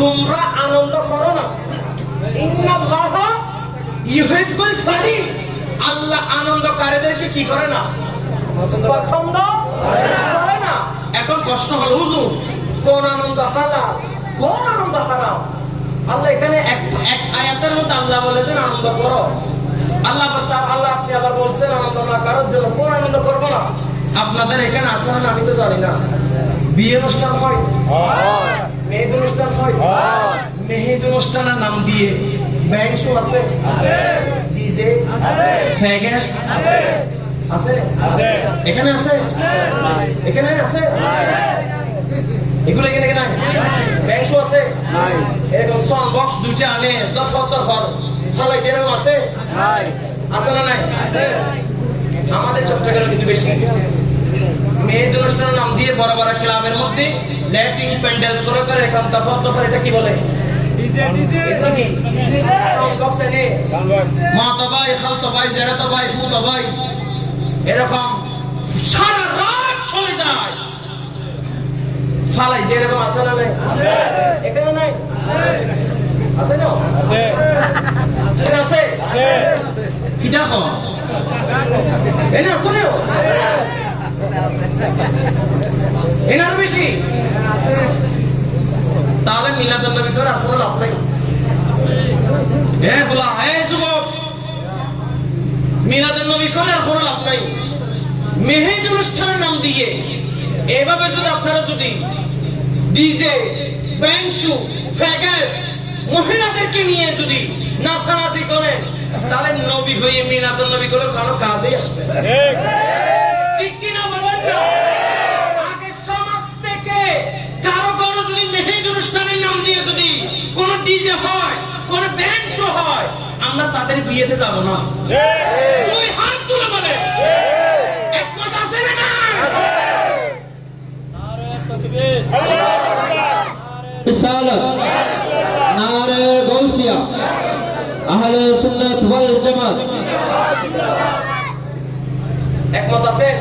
তোমরা আনন্দ করো না। ইন্নাল্লাহা ইউহিব্বুল ফারিহ, আল্লাহ আনন্দকারীদেরকে কি করে না? পছন্দ করে না। এখন প্রশ্ন হলো হুজুর কোন আনন্দ হারাম, কোন আনন্দ হারাম? আল্লাহ এখানে এক আয়াতের মধ্যে আল্লাহ বলেছেন আনন্দ করো। আল্লাহ আপনি আবার বলছেন আনন্দ না করার জন্য। কোন আনন্দ করবো না? আপনাদের এখানে আসে না আমি তো জানি না। বিয়ে অনুষ্ঠান হয়, মেহেদ অনুষ্ঠান হয়, মেহেদ অনুষ্ঠানের নাম দিয়ে ব্যান্ড শো আছে, ডিজে ফ্যাগেস আছে, এখানে আছে, এখানে আছে, এগুলো এখানে নাই। ব্যান্ড শো আছে, এরকম সাউন্ড বক্স দুইটা আনে 10 ফালাই যেরকম আছে, আছে না নাই? আমাদের চট্টগ্রামে কিন্তু বেশি মেয়েদের অনুষ্ঠানের নাম দিয়ে বড় বড় ক্লাবের মধ্যে লাইটিং প্যান্ডেল করে করে এরকম দফা এটা কি বলে? মাতা ভাই, খালতো ভাই, জেঠাতো ভাই, ফুতো ভাই, এরকম সারা রাত চলে যায়। ফালাই যে এরকম আছে না নাই? এখানে নাই? আছে না? আছে কি দেখো এনে আসলে এনার বেশি। তাহলে মিলাদুন নবী করে আপনার লাভ নাই। বলা যুবক, মিলাদুন নবী করে আর কোনো লাভ নাই। মেহেদ অনুষ্ঠানের নাম দিয়ে এভাবে যদি আপনারা যদি ডিজে ব্যান্ড শো ফ্যাগাস মহিলাদেরকে নিয়ে যদি নাচানাচি করেন তাহলে নবী হয়ে মিলাদুন নবী করে কারো কাজেই আসবে ঠিক কিনা বলেন না? আগে সমাজ থেকে কারো কারো যদি মেহেদ অনুষ্ঠানের নাম দিয়ে যদি কোন ডিজে হয়, কোন ব্যান্ড শো হয়, আমরা তাদের বিয়েতে যাব না। দুই হাত তুলে বলে এক কথা আছে না? रिसालत नारे गौसिया अहले सुन्नत वल जमात একমত আছেন?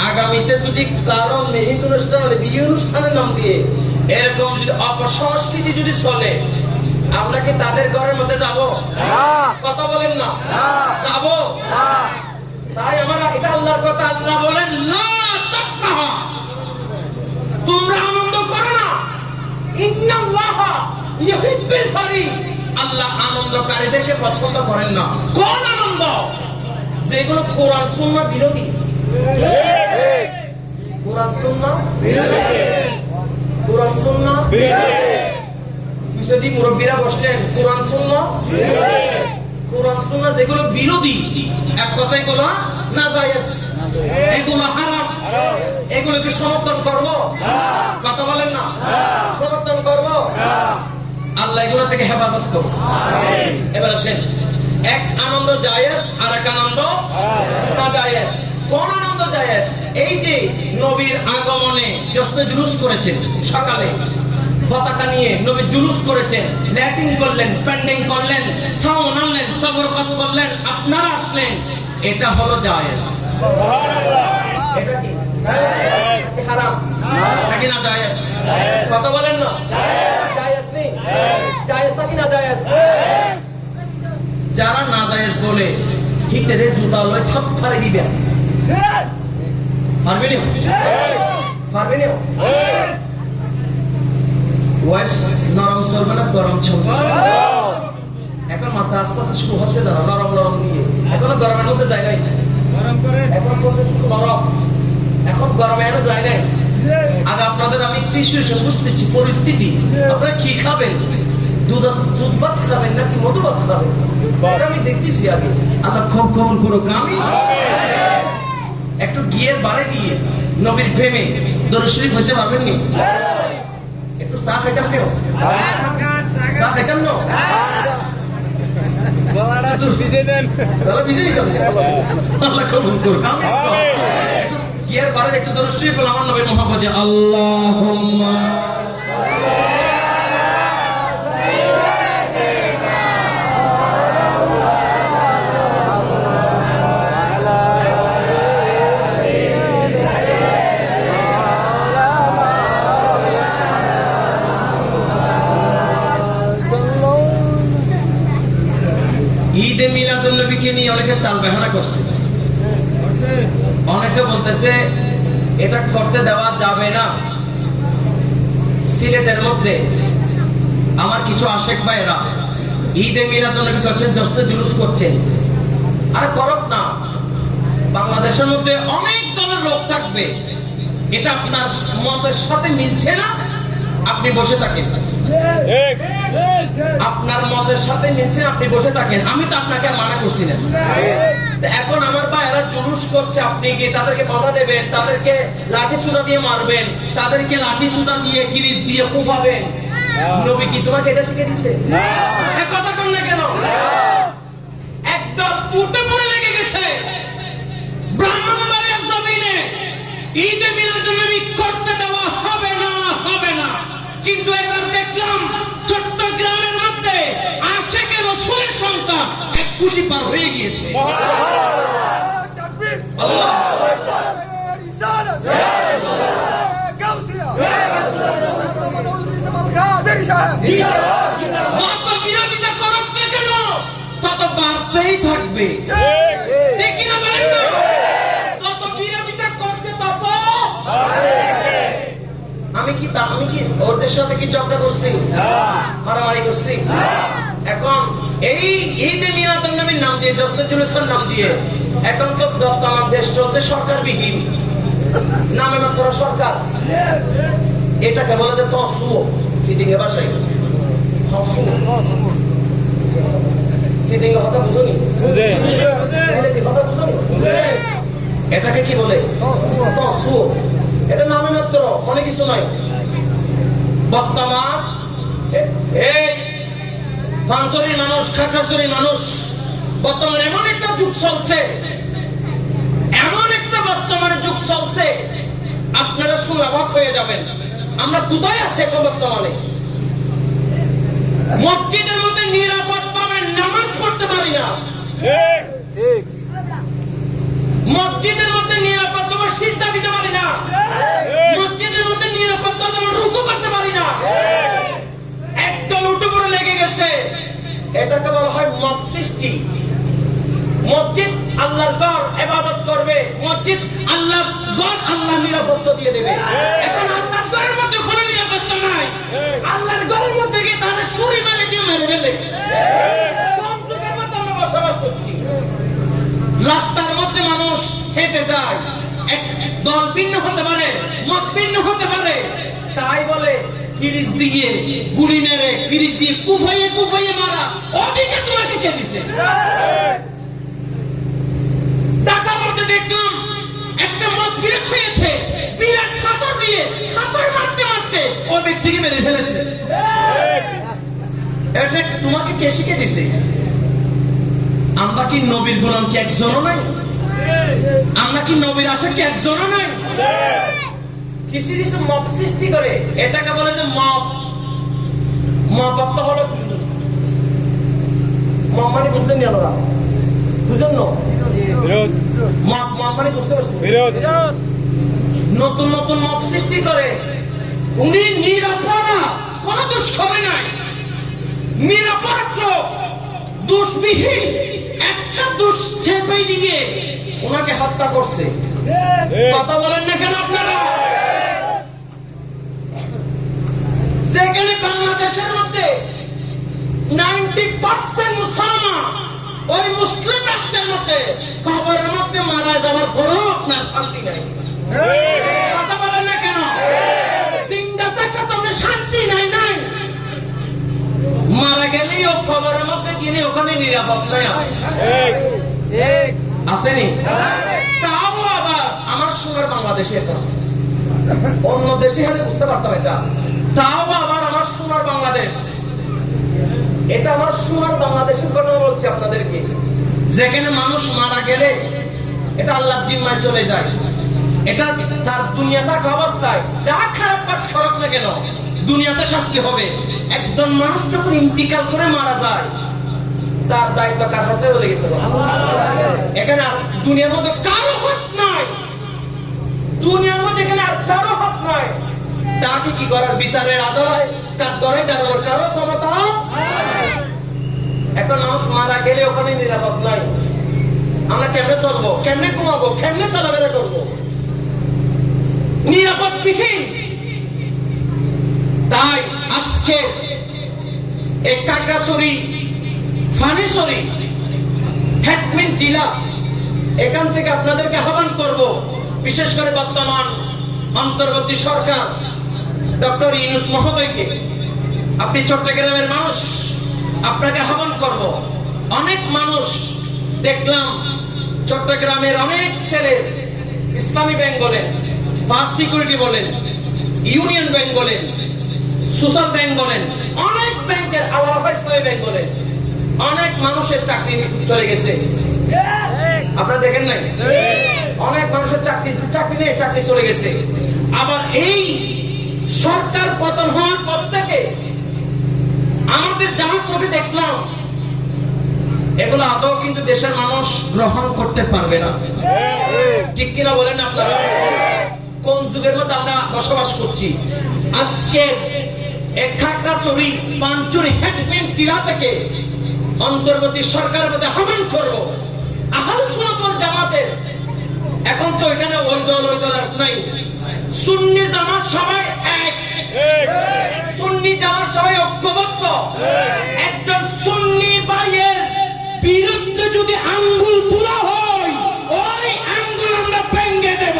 আগামীতে যদি কারো মেহেদ অনুষ্ঠান বিয়ে অনুষ্ঠানের নাম দিয়ে এরকম যদি অপসংস্কৃতি যদি চলে, আমরা কি তাদের ঘরের মধ্যে যাব? কথা বলেন না, যাব? তাই আমার এটা আল্লাহর কথা। আল্লাহ বলেন লা তাফরাহা, তোমরা আনন্দ করো না। ইন্নাল্লাহা ইউহিব্বুল ফারিহ, আল্লাহ আনন্দকারীদেরকে পছন্দ করেন না। কোন আনন্দ? যেগুলো কোরআন সুন্নাহ বিরোধী। কোরআন সুন্নাহ বিরোধী, কোরআন সুন্নাহ বিরোধী। যদি মুরব্বীরা বসলেন কোরআন সুন্নাহ বিরোধী, কোরআন সুন্নাহ যেগুলো বিরোধী, এক কথাই বলা নাজায়েজ, এগুলো হারাম, এগুলোকে সমর্থন করব? কথা বলেন না, সমর্থন করব? আল্লাহ এগুলো থেকে হেফাজত করব। এবার আসেন, এক আনন্দ জায়েজ আর এক আনন্দ নাজায়েজ। কোন আনন্দ জায়েজ? এই যে নবীর আগমনে জশ্নে জুলুস করেছেন, সকালে পতাকা নিয়ে নবী জুলুস করেছেন, ল্যাটিং করলেন, প্যান্ডিং করলেন, সাউন্ড আনলেন, তবরকত করলেন, আপনারা আসলেন, এটা হলো জায়েজ। এটা কি হারাম নাকি না জায়েজ? কথা বলেন না, জায়েজ নেই? জায়েজ নাকি না জায়েজ? যারা না জায়েজ বলে হিটেরে জুতা লয় ঠপ ফাড়ে দিবেন, পারবে না? পারবে না? ওয়াইস নরম চলবে না, গরম চলবে। এখন মাথা আস্তে আস্তে শুরু হচ্ছে যারা নরম নরম দিয়ে, এখনো গরমের মধ্যে যায় নাই, এখন চলছে শুধু নরম, এখন গরমে এনে যায় নাই। আগে আপনাদের আমি সিচুয়েশন বুঝতেছি, পরিস্থিতি। আপনারা কি খাবেন? দুধ ভাত খাবেন নাকি মধু ভাত খাবেন? আমি দেখতেছি আগে। আল্লাহ খুব কবুল করুক, আমি একটু গিয়ের বাড়ি দিয়ে নবীর প্রেমে দরুদ শরীফ হইতে পারবেননি? একটু চা খাইতাম কেউ? চা খাইতাম না? তাহলে বিজয়ী হবে। আল্লাহ কবুল করুন। গিয়ার বারে একটু দরুদ শরীফ বলে আমার নবী মুহাম্মদ আল্লাহুম্মা ঈদে মিলাদুল নবীকে নিয়ে অনেকে তাল বেহানা করছে। অনেকে বলতেছে এটা করতে দেওয়া যাবে না। সিলেটের মধ্যে আমার কিছু আশেক ভাইরা ঈদে মিলাদুল নবী করছেন, জশ্নে জুলুস করছেন। আর করক না, বাংলাদেশের মধ্যে অনেক দলের লোক থাকবে, এটা আপনার মতের সাথে মিলছে না, আপনি বসে থাকেন। আপনার মতের সাথে মিলছে, আপনি বসে থাকেন। আমি তো আপনাকে মানা করছি না। এখন আমার ভাইয়েরা জুলুস করছে, আপনি গিয়ে তাদেরকে বাধা দেবেন, তাদেরকে লাঠি সুতা দিয়ে মারবেন, তাদেরকে লাঠি সুতা দিয়ে কিরিচ দিয়ে কুপাবেন। নবী কি তোমাকে এটা শিখে দিছে? কথা কর না কেন? একদম উঠে পড়ে লেগে গেছে ব্রাহ্মণবাড়িয়ার জমিনে ঈদে মিলাদুন নবী করতে দেওয়া হবে না, হবে না। কিন্তু এবার দেখলাম চট্টগ্রামের মধ্যে আশেকে রাসূলের সংখ্যা 1 কোটি পার হয়ে গিয়েছে। আল্লাহু আকবার। রিসালাত গাউসিয়া যত বিরোধিতা করুক না কেন তত বাড়তেই থাকবে। দেখি না বলেন না, যত বিরোধিতা করছে তত আমি কি ওদের সাথে কি ঝগড়া করছি, মারামারি করছি? এখন এই ঈদে মিলাদুন নবীর নাম দিয়ে, জশ্নে জুলুসের নাম দিয়ে এখন তো বর্তমান দেশ চলছে সরকারবিহীন, নামে মাত্র সরকার। এটাকে বলে যে তসুও, সিটিং এ ভাষায় সিটিং এর কথা বুঝুনি, কথা বুঝুনি, এটাকে কি বলে? তসুও। এটা নামে মাত্র, অনেক কিছু নয়। বর্তমান এই পাঁচশরীর মানুষ, খাগড়াছড়ির মানুষ, বর্তমানে এমন একটা যুগ চলছে, এমন একটা বর্তমানে যুগ চলছে, আপনারা শুনে অবাক হয়ে যাবেন। আমরা কোথায় আছি এখন বর্তমানে? মসজিদের মধ্যে নিরাপদ ভাবে নামাজ পড়তে পারি না, মসজিদের মধ্যে নিরাপদ ভাবে সিজদা দিতে পারি না, মসজিদের মধ্যে নিরাপদ ভাবে রুকু করতে পারি না। একদম উঠে পড়ে লেগে গেছে। এটাকে বলা হয় মত সৃষ্টি। মসজিদ আল্লাহর ঘর, ইবাদত করবে, মসজিদ আল্লাহর ঘর, আল্লাহ নিরাপত্তা দিয়ে দেবে। এখন আল্লাহর ঘরের মধ্যে কোনো নিরাপত্তা নাই, আল্লাহর ঘরের মধ্যে গিয়ে তাদের ছুরি মেরে দিয়ে মেরে ফেলে। কোন যুগের মধ্যে আমরা বসবাস করছি? রাস্তার মধ্যে মানুষ হেঁটে যায়, দল ভিন্ন হতে পারে, মত ভিন্ন হতে পারে, তাই বলে কিরিচ দিয়ে গুলি মেরে, কিরিচ দিয়ে কুফাইয়ে কুফাইয়ে মারা। ওদিকে তোমাকে কে দিছে? ঢাকার মধ্যে দেখলাম একটা মত বিরোধ হয়েছে, বিরাট ফাতর দিয়ে ফাতর মারতে মারতে ও ব্যক্তিকে মেরে ফেলেছে। এটা তোমাকে কে শিখে দিছে? আমরা কি নবীর গোলাম কি একজনও নাই? আমরা কি নবীর আশা কি একজনও নাই? কিছু কিছু মত সৃষ্টি করে, এটাকে বলে যে মত। মত হলো মত মানে বুঝতেন না, ওরা বুঝেন না? মত মানে বুঝতে পারছেন? নতুন নতুন মত সৃষ্টি করে। উনি নিরপরাধ, কোন দোষ করে নাই, নিরপরাধ লোক, দোষবিহীন, একটা দোষ চেপে দিয়ে ওনাকে হত্যা করছে। কথা বলেন না কেন আপনারা? যেখানে বাংলাদেশের মধ্যে 90% মুসলমান, ওই মুসলিম রাষ্ট্রের মধ্যে কবরের মধ্যে মারা যাওয়ার পরও আপনার শান্তি নাই। কথা বলেন না কেন? জিন্দা থাকতে তো শান্তি নাই। নাই মারা গেলেই ও কবরের মধ্যে গেলে ওখানে নিরাপদ নাই আসেনি। তাও আবার আমার সোনার বাংলাদেশে, এটা অন্য দেশে হলে বুঝতে পারতাম এটা। তাও আবার আমার সোনার বাংলাদেশ, এটা আমার সোনার বাংলাদেশের ঘটনা বলছি আপনাদেরকে, যেখানে মানুষ মারা গেলে এটা আল্লাহর জিম্মায় চলে যায়। এটা তার দুনিয়া থাকা অবস্থায় যা খারাপ কাজ করুক না কেন দুনিয়াতে শাস্তি হবে। একজন মানুষ যখন ইন্তিকাল করে মারা যায় তার দায়িত্ব কার কাছে বলে গেছে? এখানে আর দুনিয়ার মধ্যে কারো হাত নাই, দুনিয়ার মধ্যে এখানে আর কারো হাত নাই। তাকে কি করার বিচারের আদায় কার ধরে দাঁড়ানোর কারো ক্ষমতা। এখন মানুষ মারা গেলে ওখানে নিরাপদ নাই। আমরা কেমনে চলবো, কেমনে ঘুমাবো, কেমনে চলাফেরা করবো? নিরাপদ বিহীন। তাই আজকে এই কাকড়াছড়ি ফানিছড়ি হেডমেন জেলা এখান থেকে আপনাদেরকে আহ্বান করব, বিশেষ করে বর্তমান অন্তর্বর্তী সরকার ডক্টর ইউনূস মহোদয়কে। আপনি চট্টগ্রামের মানুষ, আপনাকে আহ্বান করব। অনেক মানুষ দেখলাম চট্টগ্রামের অনেক ছেলে ইসলামী ব্যাংক বলেন, ফার্স্ট সিকিউরিটি বলেন, ইউনিয়ন ব্যাংক বলেন, সোশ্যাল ব্যাংক বলেন, অনেক ব্যাংকের আলাদা ইসলামী ব্যাংক বলেন, অনেক মানুষের চাকরি চলে গেছে। আপনারা দেখেন নাই? অনেক মানুষের চাকরি নেই, চাকরি চলে গেছে। আবার এই সরকার পতন হওয়ার পর থেকে আমাদের যারা ছবি দেখলাম এগুলো আদৌ কিন্তু দেশের মানুষ গ্রহণ করতে পারবে না। ঠিক কিনা বলেন আপনারা? কোন যুগের মধ্যে আমরা বসবাস করছি? আজকে খাগড়াছড়ি পানচুরি হেডমেন জেলা থেকে অন্তর্বর্তী সরকারের মধ্যে আহ্বান করবো, আহলে সুন্নাত ওয়াল জামাতের এখন তো এখানে ওই দল নাই, সুন্নি জামাত সবাই এক, সুন্নি জামাত সবাই ঐক্যবদ্ধ। একজন সুন্নি ভাইয়ের বিরুদ্ধে যদি আঙ্গুল তোলা হয় ওই আঙ্গুল আমরা ভেঙে দেব।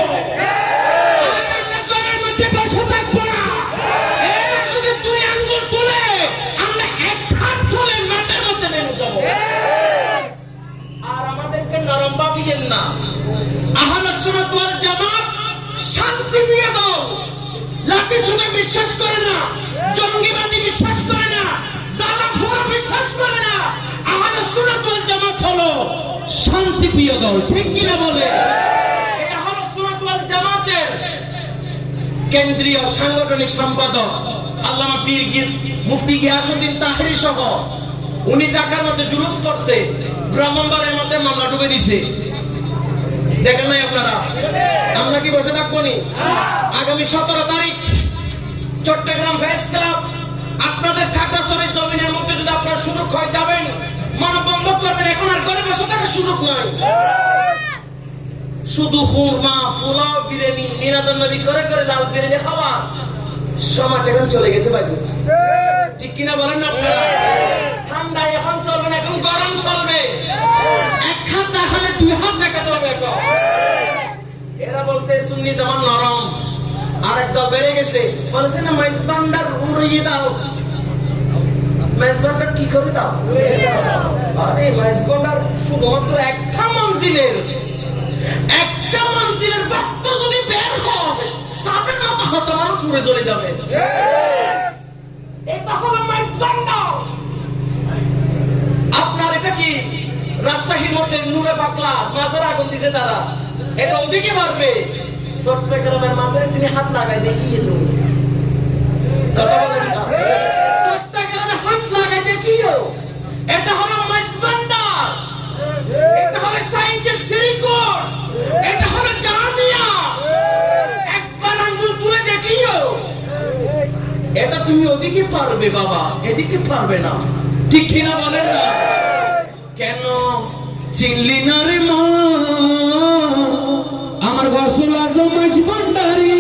শান্তিপ্রিয় দল, লাঠি সোনা বিশ্বাস করে না, জঙ্গিবাদী বিশ্বাস করে না, জালাফোরা বিশ্বাস করে না। আহলে সুন্নাত ওয়াল জামাত হলো শান্তিপ্রিয় দল। ঠিক কিনা বলে? আহলে সুন্নাত ওয়াল জামাতের কেন্দ্রীয় সাংগঠনিক সম্পাদক আল্লামা পীর মুফতি গিয়াসউদ্দিন তাহেরি সহ উনি ঢাকার মধ্যে জুলুস করছে, ব্রাহ্মণবাড়িয়ার মধ্যে মামলা ঢুকে দিছে। দেখেন নাই আপনারা? আমরা কি বসে থাকবো নি? আগামী 17 তারিখ চট্টগ্রাম প্রেস ক্লাব আপনাদের খাগড়াছড়ির জমিনের মধ্যে যদি আপনার সুযোগ হয় যাবেন, মানববন্ধন করবেন। এখন আর ঘরে বসে থাকার সুযোগ নাই। শুধু খুরমা, পোলাও, বিরিয়ানি, মিলাদুন নবী করে করে লাল বিরিয়ানি খাওয়া সমাজ এখন চলে গেছে ভাই। ঠিক কিনা বলেন না আপনারা? ঠান্ডা এখন চলবে না, এখন গরম চলবে। এক হাত দেখালে দুই হাত দেখাতে হবে। এরা বলছে সুন্নি জামাত নরম, আর এক দল বেড়ে গেছে, বলেছে না মেজবান্ডার উড়িয়ে দাও। মেজবান্ডার কি করে দাও? আরে মেজবান্ডার শুধুমাত্র একটা মঞ্জিলের ভক্ত যদি বের হয় তাদের মাথা হতো মানুষ উড়ে চলে যাবে। এটা হলো মেজবান্ডার। আপনার এটা কি রাজশাহীর মধ্যে নূরে পাকলা মাজার আগুন দিছে তারা, এটা ওদিকে মারবে। চট্টগ্রামের মাজারে তিনি হাত লাগাই দেখিয়ে দেব। চট্টগ্রামে হাত লাগাই দেখিও। এটা হলো মেজবান্ডার, এটা হলো সায়েন্সের শ্রীকোট, এটা হলো জামিয়া। একবার আঙ্গুল তুলে দেখিও। এটা তুমি ওদিকে পারবে বাবা, এদিকে পারবে না। ঠিক কিনা বলেন না? কেন চিনলি না রে মা আমার গসল আজম মেজবান্ডারি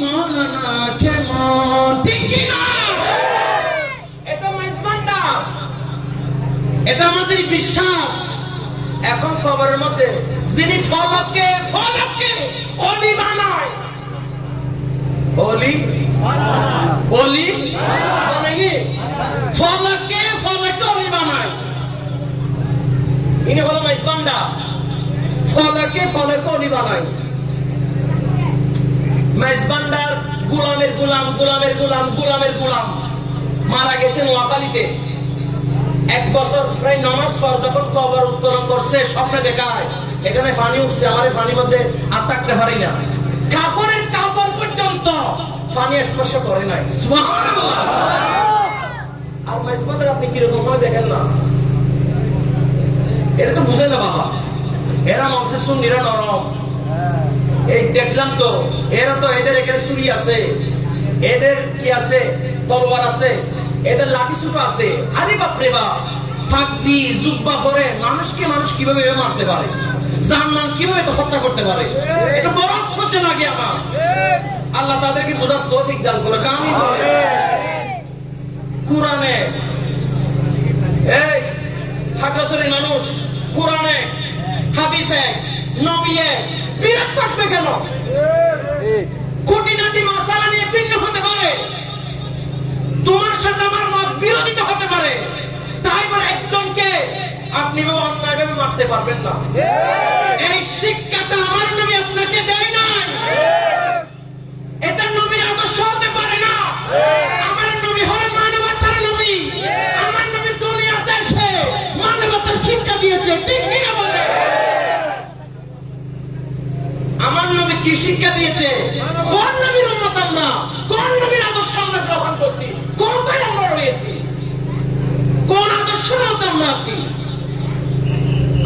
মাওলানা কেমন? ঠিক কিনা? এটা মেজবান্ডার, এটা আমাদের বিশ্বাস। এখন খবরের মধ্যে যিনি ফলককে অলি বানায়, অলি বানায়নি, ফলককে অলি বানায়, ইনি হলো মেজবান্ডার। ফলকে অলি বানায়। মেজবান্ডার গোলামের গোলাম মারা গেছেন নোয়াখালীতে। 1 বছর প্রায় নামাজ পর যখন কবর উত্তোলন করছে স্বপ্নে দেখায় এখানে পানি উঠছে, আমার পানির মধ্যে আর থাকতে পারি না, কাপড়ের কাপড় পর্যন্ত পানি স্পর্শ করে নাই। সুবহানাল্লাহ। আর মাইসমাদের আপনি কিরকম ভাবে দেখেন না, এটা তো বুঝে না বাবা, এরা মঞ্চে সুন্নিরা নরম, এই দেখলাম তো, এরা তো এদের এখানে ছুরি আছে, এদের কি আছে, তলোয়ার আছে, এদের লাঠি ছোট আছে। আরে বাপরে বাপ, পাগড়ি জুব্বা পরে মানুষকে মানুষ কিভাবে মারতে পারে, জানমান কিভাবে তো হত্যা করতে পারে, এটা বড় সহ্য লাগে আমার। আল্লাহ তাদেরকে বোঝার তৌফিক দান করে। আমি কোরআনে এই হাজার মানুষ, কোরআনে হাদিসে নবিয়ে বিরাট থাকবে কেন? খুঁটিনাটি মাসালা নিয়ে ভিন্ন হতে পারে, তোমার সাথে আমার মত বিরোধিতা হতে পারে, তাই বলে একজনকে আপনি অন্যায়ভাবে মারতে পারবেন না। এই শিক্ষাটা আমার নবী আপনাকে দেয় নাই, এটা নবীর আদর্শ হতে পারে না। আমার নবী হলেন মানবতার নবী, আমার নবী দুনিয়াতে এসে মানবতার শিক্ষা দিয়েছে, ঠিক কিনা বলে? আমার নবী কি শিক্ষা দিয়েছে? কোন নবীর উম্মত আমরা, কোন নবীর আদর্শ আমরা গ্রহণ করছি, কোনটাই আমরা রয়েছি, কোন আদর্শের মধ্যে আমরা আছি?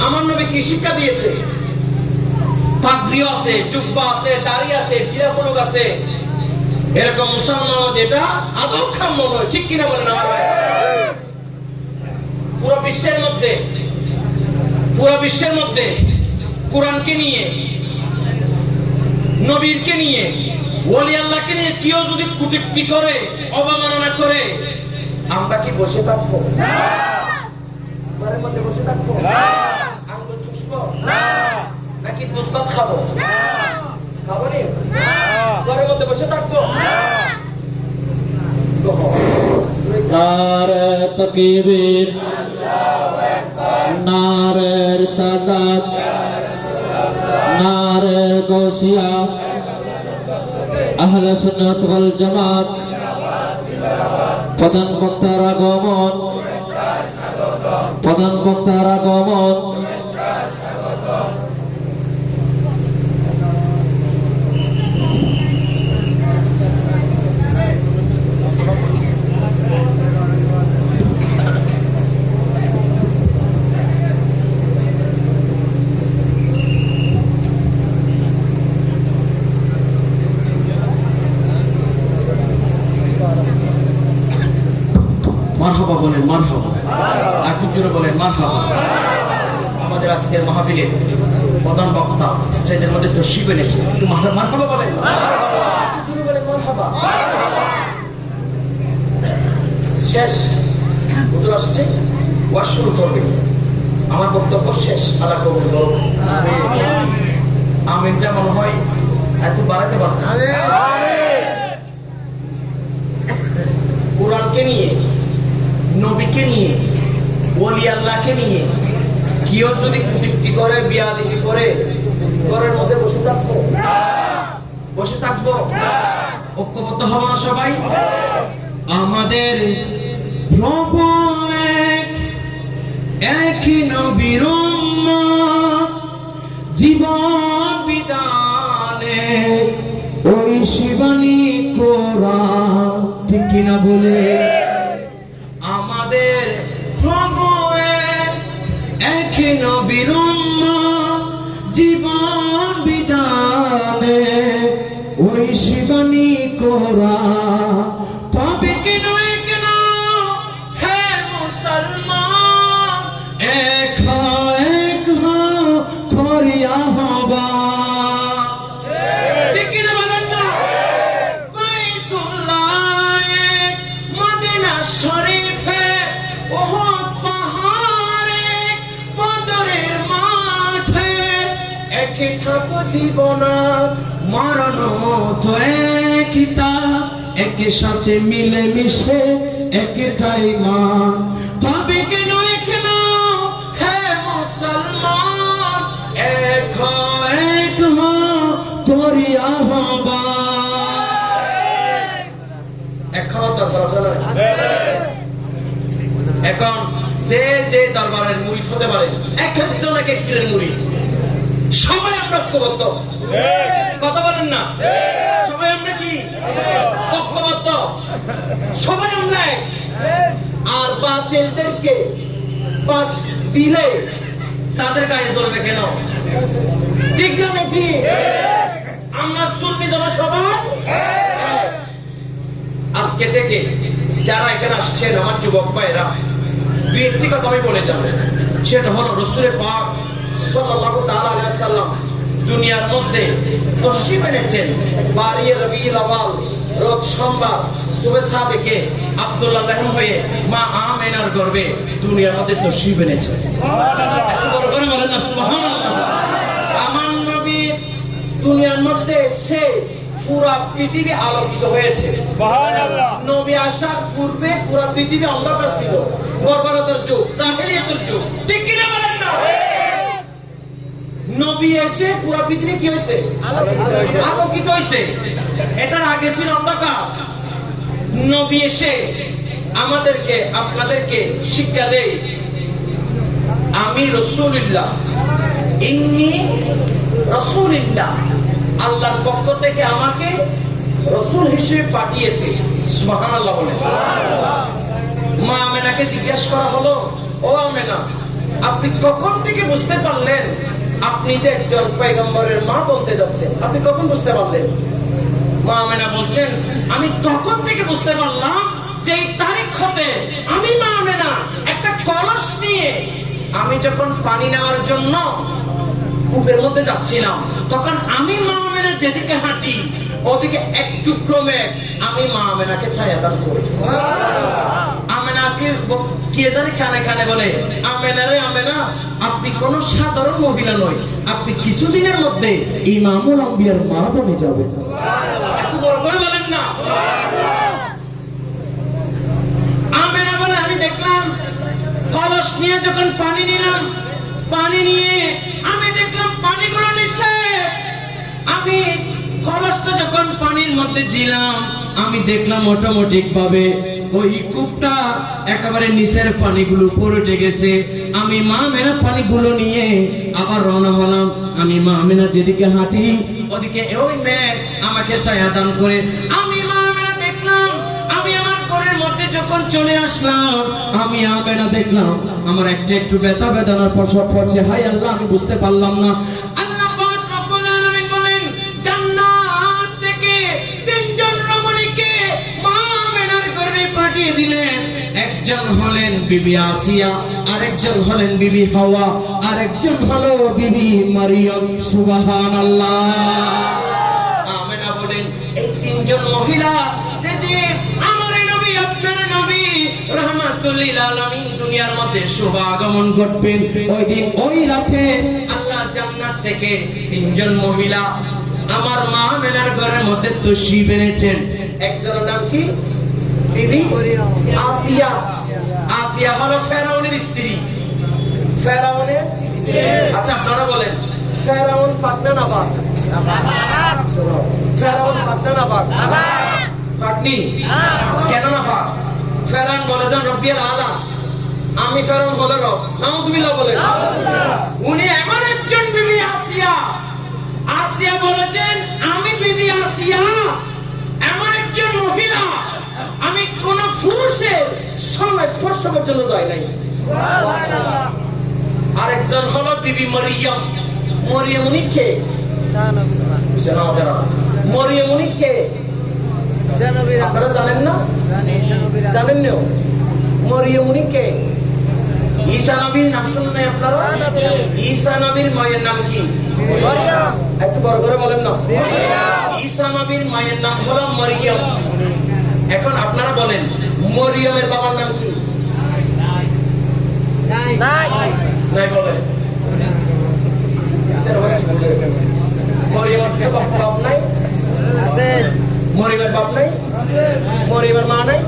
আমার নবী কি শিক্ষা দিয়েছে? পাগড়ি আছে, জুব্বা আছে, দাড়ি আছে, টিয়াফলক আছে, এরকম মুসলমান যেটা আদৌ কাম্য নয়, ঠিক কিনা বলেন আমার ভাই? পুরো বিশ্বের মধ্যে কোরআনকে নিয়ে, নবীরকে নিয়ে, ওলি আল্লাহকে নিয়ে কেউ যদি কটূক্তি করে, অবমাননা করে, আমরা কি বসে থাকবো? ঘরের মধ্যে বসে থাকবো? আঙ্গুল চুষবো? নাকি দুধ ভাত খাবো? খাবো নি? ঘরের মধ্যে বসে থাকবো? নারে তাকবীর, নারে রিসালাত, নারে গাউসিয়া, আহলে সুন্নাত ওয়াল জামাত, প্রধান বক্তার আগমন, প্রধান বক্তার আগমন। মারহাবা বলেন, মারহাবা। একটু জোরে বলেন মারহাবা। আমাদের আজকের মাহফিলের প্রধান বক্তা স্টেজের মধ্যে তশরিফ এনেছে, একটু মারহাবা বলেন, জোরে বলেন মারহাবা। শেষ হুজুর আসছে, ওয়াজ শুরু করবে, আমার বক্তব্য শেষ, আল্লাহ কবুল করুন। আমিনটা মনে হয় একটু বাড়াতে পারবেন। কোরআনকে নিয়ে, নবীকে নিয়ে, ওলি আল্লাহকে নিয়ে কেউ যদি কটূক্তি করে, বিয়াদবি করে, ঘরের মধ্যে বসে থাকবো? বসে থাকবো? ঐক্যবদ্ধ হব না সবাই? আমাদের প্রভু এক নবীর উম্মত, জীবন বিদানে ওই শিবানী কোরআন, ঠিক কিনা বলে? আমাদের প্রভু এক নবীর উম্মত, জীবন বিদানে ওই শিবানী কোরআন। তবে কেন কেন হে মুসলমান, এক করিয়া হবা, ঠিক কিনা বলেন না? বাইতুল্লাহ মদিনা শরীফে, ওহদ পাহাড়ে, বদরের মাঠে, একটা তো জীবন, মরণ তো একটা, একের সাথে মিলে মিশে একটাই মা। তবে কেন কেন হে মুসলমান, এক করিয়া হবা। এখন যে যে দরবারের মুরিদ হতে পারে, এক একজন এক এক পীরের মুরিদ। সবাই আমরা ঐক্যবদ্ধ, কথা বলেন না? সবাই আমরা কি ঐক্যবদ্ধ? সবাই আমরা এক। আর বাতিলদেরকে পাশ দিলে তাদের গায়ে জ্বলবে কেন? ঠিক না নাকি? আমরা সুন্নি জামাত সবাই এক। আজকে থেকে যারা এখানে আসছেন আমার যুবক ভাইরা, দুই কথা আমি বলে যাব, সেটা হলো রাসূলের পাক সাল্লাল্লাহু তাআলা আলাইহি ওয়াসাল্লাম দুনিয়ার মধ্যে তশরিফ এনেছেন বারিয়ে রবিউল আউয়াল রোজ সোমবার সুবহ সাদেকে আব্দুল্লাহ রহম হয়ে মা আমেনার গর্ভে দুনিয়ার মধ্যে তশরিফ এনেছেন। সুবহানাল্লাহ, বড় করে বলেন না সুবহানাল্লাহ। আমার নবী দুনিয়ার মধ্যে এসে পুরা পৃথিবী আলোকিত হয়েছে। সুবহানাল্লাহ। নবী আসার পূর্বে পুরা পৃথিবী অন্ধকার ছিল, বর্বরতার যুগ, জাহেলিয়াতের যুগ। ঠিক কি না বলেন না? নবী এসে পুরা পৃথিবী কি হয়েছে? আলোকিত হয়েছে। এটার আগে ছিল অন্ধকার। নবী এসে আমাদেরকে আপনাদেরকে শিক্ষা দেয়, আমি রাসূলুল্লাহ, ইন্নী রাসূলুল্লাহ, আল্লাহর পক্ষ থেকে আমাকে রাসূল হিসেবে পাঠিয়েছে। সুবহানাল্লাহ বলেন। মা আমেনাকে জিজ্ঞাসা করা হলো, ও আমেনা, আপনি কখন থেকে বুঝতে পারলেন আপনি যে একজন পয়গম্বরের মা বলতে যাচ্ছেন? আপনি কখন বুঝতে পারলেন? মা আমেনা বলছেন, আমি তখন থেকে বুঝতে পারলাম যে এই তারিখ হতে আমি মা আমেনা একটা কলস নিয়ে আমি যখন পানি নেওয়ার জন্য কূপের মধ্যে যাচ্ছিলাম, তখন আমি মা আমেনা যেদিকে হাঁটি ওদিকে একটু ক্রমে আমি মা আমেনাকে ছায়া দান করি। আমেনাকে কে জানে কানে কানে বলে, আমেনা রে আমেনা, আপনি কোন সাধারণ মহিলা নয়, আপনি কিছুদিনের মধ্যে ইমামুল আম্বিয়ার মা বনে যাবেন। একটু বড় করে বলেন না। আমেনা বলে, আমি দেখলাম কলস নিয়ে যখন পানি নিলাম, পানি নিয়ে আমি দেখলাম পানিগুলো নিচে, আমি কলসটা যখন পানির মধ্যে দিলাম, আমি দেখলাম অটোমেটিক ভাবে ওই কূপটা একেবারে নিচের পানিগুলো উপরে উঠে গেছে। আমি মা আমেনা পানিগুলো নিয়ে আবার রওনা হলাম। আমি মা আমেনা যেদিকে হাঁটি ওদিকে ওই মেঘ আমাকে ছায়া দান করে। আমি মা আমেনা দেখলাম, আমি আমার ঘরের মধ্যে যখন চলে আসলাম, আমি আমেনা দেখলাম আমার একটু একটু ব্যথা বেদনার প্রসব হচ্ছে। হায় আল্লাহ, আমি বুঝতে পারলাম না। আল্লাহ পাক রব্বুল আলামিন বলেন, জান্নাত থেকে তিনজন রমণীকে মা আমেনার গর্ভে পাঠিয়ে দিলেন। একজন হলেন বিবি আসিয়া, আরেকজন হলেন বিবি হাওয়া, আরেকজন হলো বিবি মারিয়াম। সুবহানাল্লাহ। আমেনা বলেন, এই তিনজন মহিলা যেদিন আমার নবী, আপনার নবী রাহমাতুল লিল আলামিন দুনিয়ার মধ্যে শুভ আগমন ঘটবেন, ওই দিন ওই রাতে আল্লাহ জান্নাত থেকে তিনজন মহিলা আমার মা আমেনার ঘরের মধ্যে তশরিফ এনেছেন। একজনের নাম কি? বিবি আসিয়া। আসিয়া হলো ফেরাউনের স্ত্রী। ফেরাউনের স্ত্রী। আচ্ছা, আপনারা বলেন, ফেরাউন পাটনা না পাক? ফেরাউন পাটনা না পাক? পাটনি। কেন না পাক? ফেরাউন বলে যান রব্বিল আলা, আমি ফেরাউন বলে রব। নাউযুবিল্লাহ বলেন। উনি এমন একজন বিবি আসিয়া, আসিয়া বলেছেন আমি বিবি আসিয়া এমন একজন মহিলা, আমি কোন পুরুষের সঙ্গে স্পর্শ পর্যন্ত যাই নাই। আরেকজন হলো বিবি মরিয়ম। মরিয়ম উনি কে? মরিয়ম উনি কে? আপনারা জানেন না? জানেন না? মরিয়ম উনি কে? ঈসা নবীর নাম শুনেন নাই আপনারা? ঈসা নবীর মায়ের নাম কি? একটু বড় করে বলেন না। ঈসা নবীর মায়ের নাম হলো মরিয়ম। এখন আপনারা বলেন, মরিয়মের বাবার নাম কি? নাই বলেন। মরিয়মের বাপ নাই? মরিয়মের বাপ নাই? মরিয়মের মা নাই?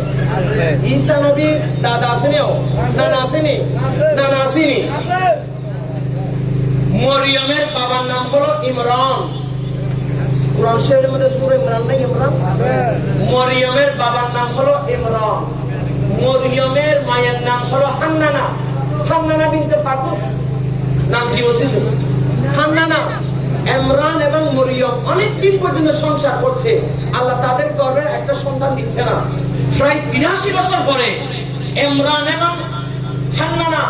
ঈসা নবীর দাদা আসেনি? নানা আসেনি? নানা আসেনি? মরিয়মের বাবার নাম হলো ইমরান। কুরআন শরীফের মধ্যে সূরা ইমরান নাই? ইমরান। মরিয়মের বাবার নাম হলো ইমরান। মরিয়মের মায়ের নাম হলো হান্নানা। হান্নানা বিনতে ফাকুস, নাম কি বলছিল? হান্নানা। ইমরান এবং মরিয়ম অনেক দিন পর্যন্ত সংসার করছে, আল্লাহ তাদের গর্ভে একটা সন্তান দিচ্ছে না। প্রায় 83 বছর পরে ইমরান এবং হান্নানা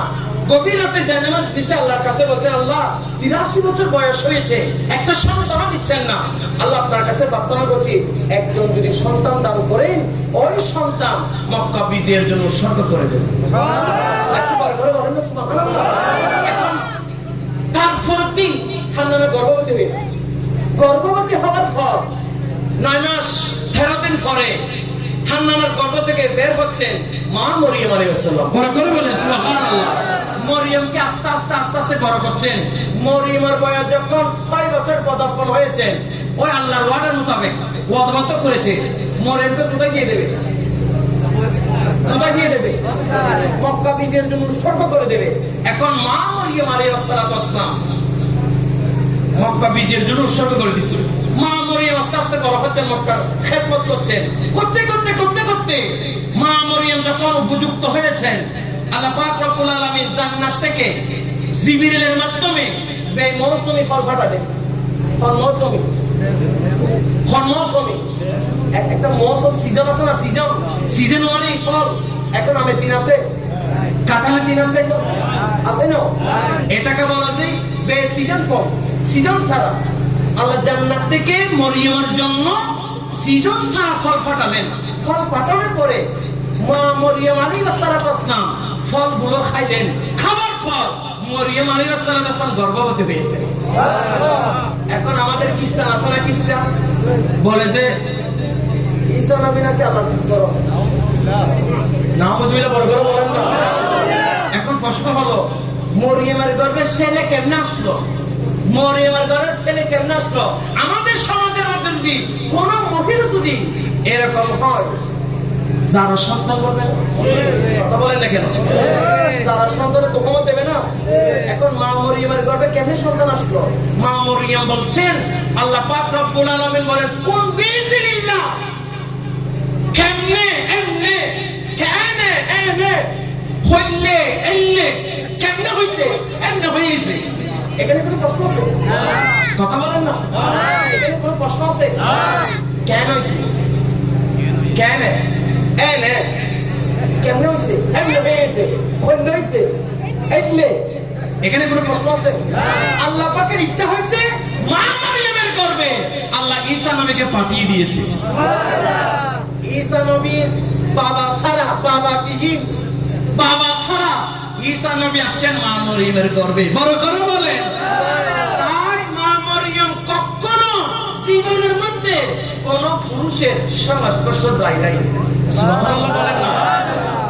গভীর রাতে জানামাজ দিছে আল্লাহর কাছে, বলছে আল্লাহ 83 বছর বয়স হয়েছে, একটা সন্তান দিচ্ছেন না। আল্লাহ আপনার কাছে প্রার্থনা করছি, একজন যদি সন্তান দান করেন, ওই সন্তান মক্কা বিজয়ের জন্য উৎসর্গ করে দেবেন। এখন তারপর দিন হান্নানা গর্ভবতী হয়েছে। গর্ভবতী হওয়ার পর 9 মাস 13 দিন পরে হান্নানার গর্ভ থেকে বের হচ্ছেন মা মরিয়ম আলাইহিস সালাম। বড় করে বলেন সুবহানাল্লাহ। মরিয়মকে আস্তে আস্তে আস্তে আস্তে বড় করছেন। মরিয়মের বয়স যখন 6 বছর পদার্পণ হয়েছে, ওই আল্লাহর ওয়াদার মোতাবেক ওয়াদাবদ্ধ করেছে মরিয়মকে কোথায় দিয়ে দেবে? কোথায় দিয়ে দেবে? মক্কা বিজয়ের জন্য উৎসর্গ করে দেবে। এখন মা মরিয়ম আলাইহিস সালাম মক্কা বিজয়ের জন্য উৎসর্গ করে দিচ্ছে। মা মরিয়ম আস্তে আস্তে বড় হচ্ছেন, মক্কার খেদমত করছেন। করতে করতে করতে করতে মা মরিয়ম যখন উপযুক্ত হয়েছেন, আল্লাহ পাক রব্বুল আলামিন জান্নাত থেকে জিবরিলের মাধ্যমে বেমৌসুমি ফল পাঠাবেন। ফল মৌসুমি, ফল মৌসুমি। একটা মৌসুম সিজন আছে না, সিজন ওয়ারি ফল। এখন আমের দিন আছে, কাঁঠালের দিন আছে, আছে না? এটাকে বলা যায় বে সিজন ফল। সিজন ছাড়া আল্লাহ জান্নাত থেকে মরিয়মের জন্য সিজন ছাড়া ফল পাঠালেন। ফল পাঠানোর পরে মা মরিয়ম আলাইহিস সালাম ফলগুলো খাইলেন। খাবার পর মরিয়ম আলাইহিস সালাম গর্ভবতী হয়েছেন। এখন আমাদের খ্রিস্টান আছে না, খ্রিস্টান বলেছে ঈসা নবী নাকি আল্লাহ করো না, বুঝবিলা বড় করে বলেন না। এখন প্রশ্ন হলো, মরিয়মের গর্ভে ছেলে কেমনে আসলো? মরিয়মের গর্ভে ছেলে কেমনে আসলো? আমাদের সমাজের মধ্যে যদি কোন মহিলা যদি এরকম হয়, যারা সন্তান বলবে কথা বলেন না কেন? যারা সন্তানের দোকামত দেবে না। এখন মা মরিয়মের গর্ভে কেমনে সন্তান আসলো? মা মরিয়ম বলছেন, আল্লাহ পাক রব্বুল আলামিন বলেন কুন বিইজনিল্লাহ, কেমনে এমনে কেনে এনে হইলে এলে, কেমনে হইছে এমনে হইছে। এখানে কোনো প্রশ্ন আছে? কথা বলেন না। এখানে কোনো প্রশ্ন আছে? কেন হইছে? কেন এনে কেমনে হইছে এমনে হইছে হইলে হইছে এলে, এখানে কোনো প্রশ্ন আছে? আল্লাহ পাকের ইচ্ছা হইছে মা মরিয়মের গর্ভে আল্লাহ ঈসা নবীকে পাঠিয়ে দিয়েছে। ঈসা নবীর বাবা ছাড়া, বাবা কি বাবা ছাড়া ঈসা নবী আসছেন মা মরিয়মের গর্ভে। বড় করে বলেন। তাই মা মরিয়ম কখনো জীবনের মধ্যে কোন পুরুষের সংস্পর্শ যায় নাই। সুবহানাল্লাহ বলেন না।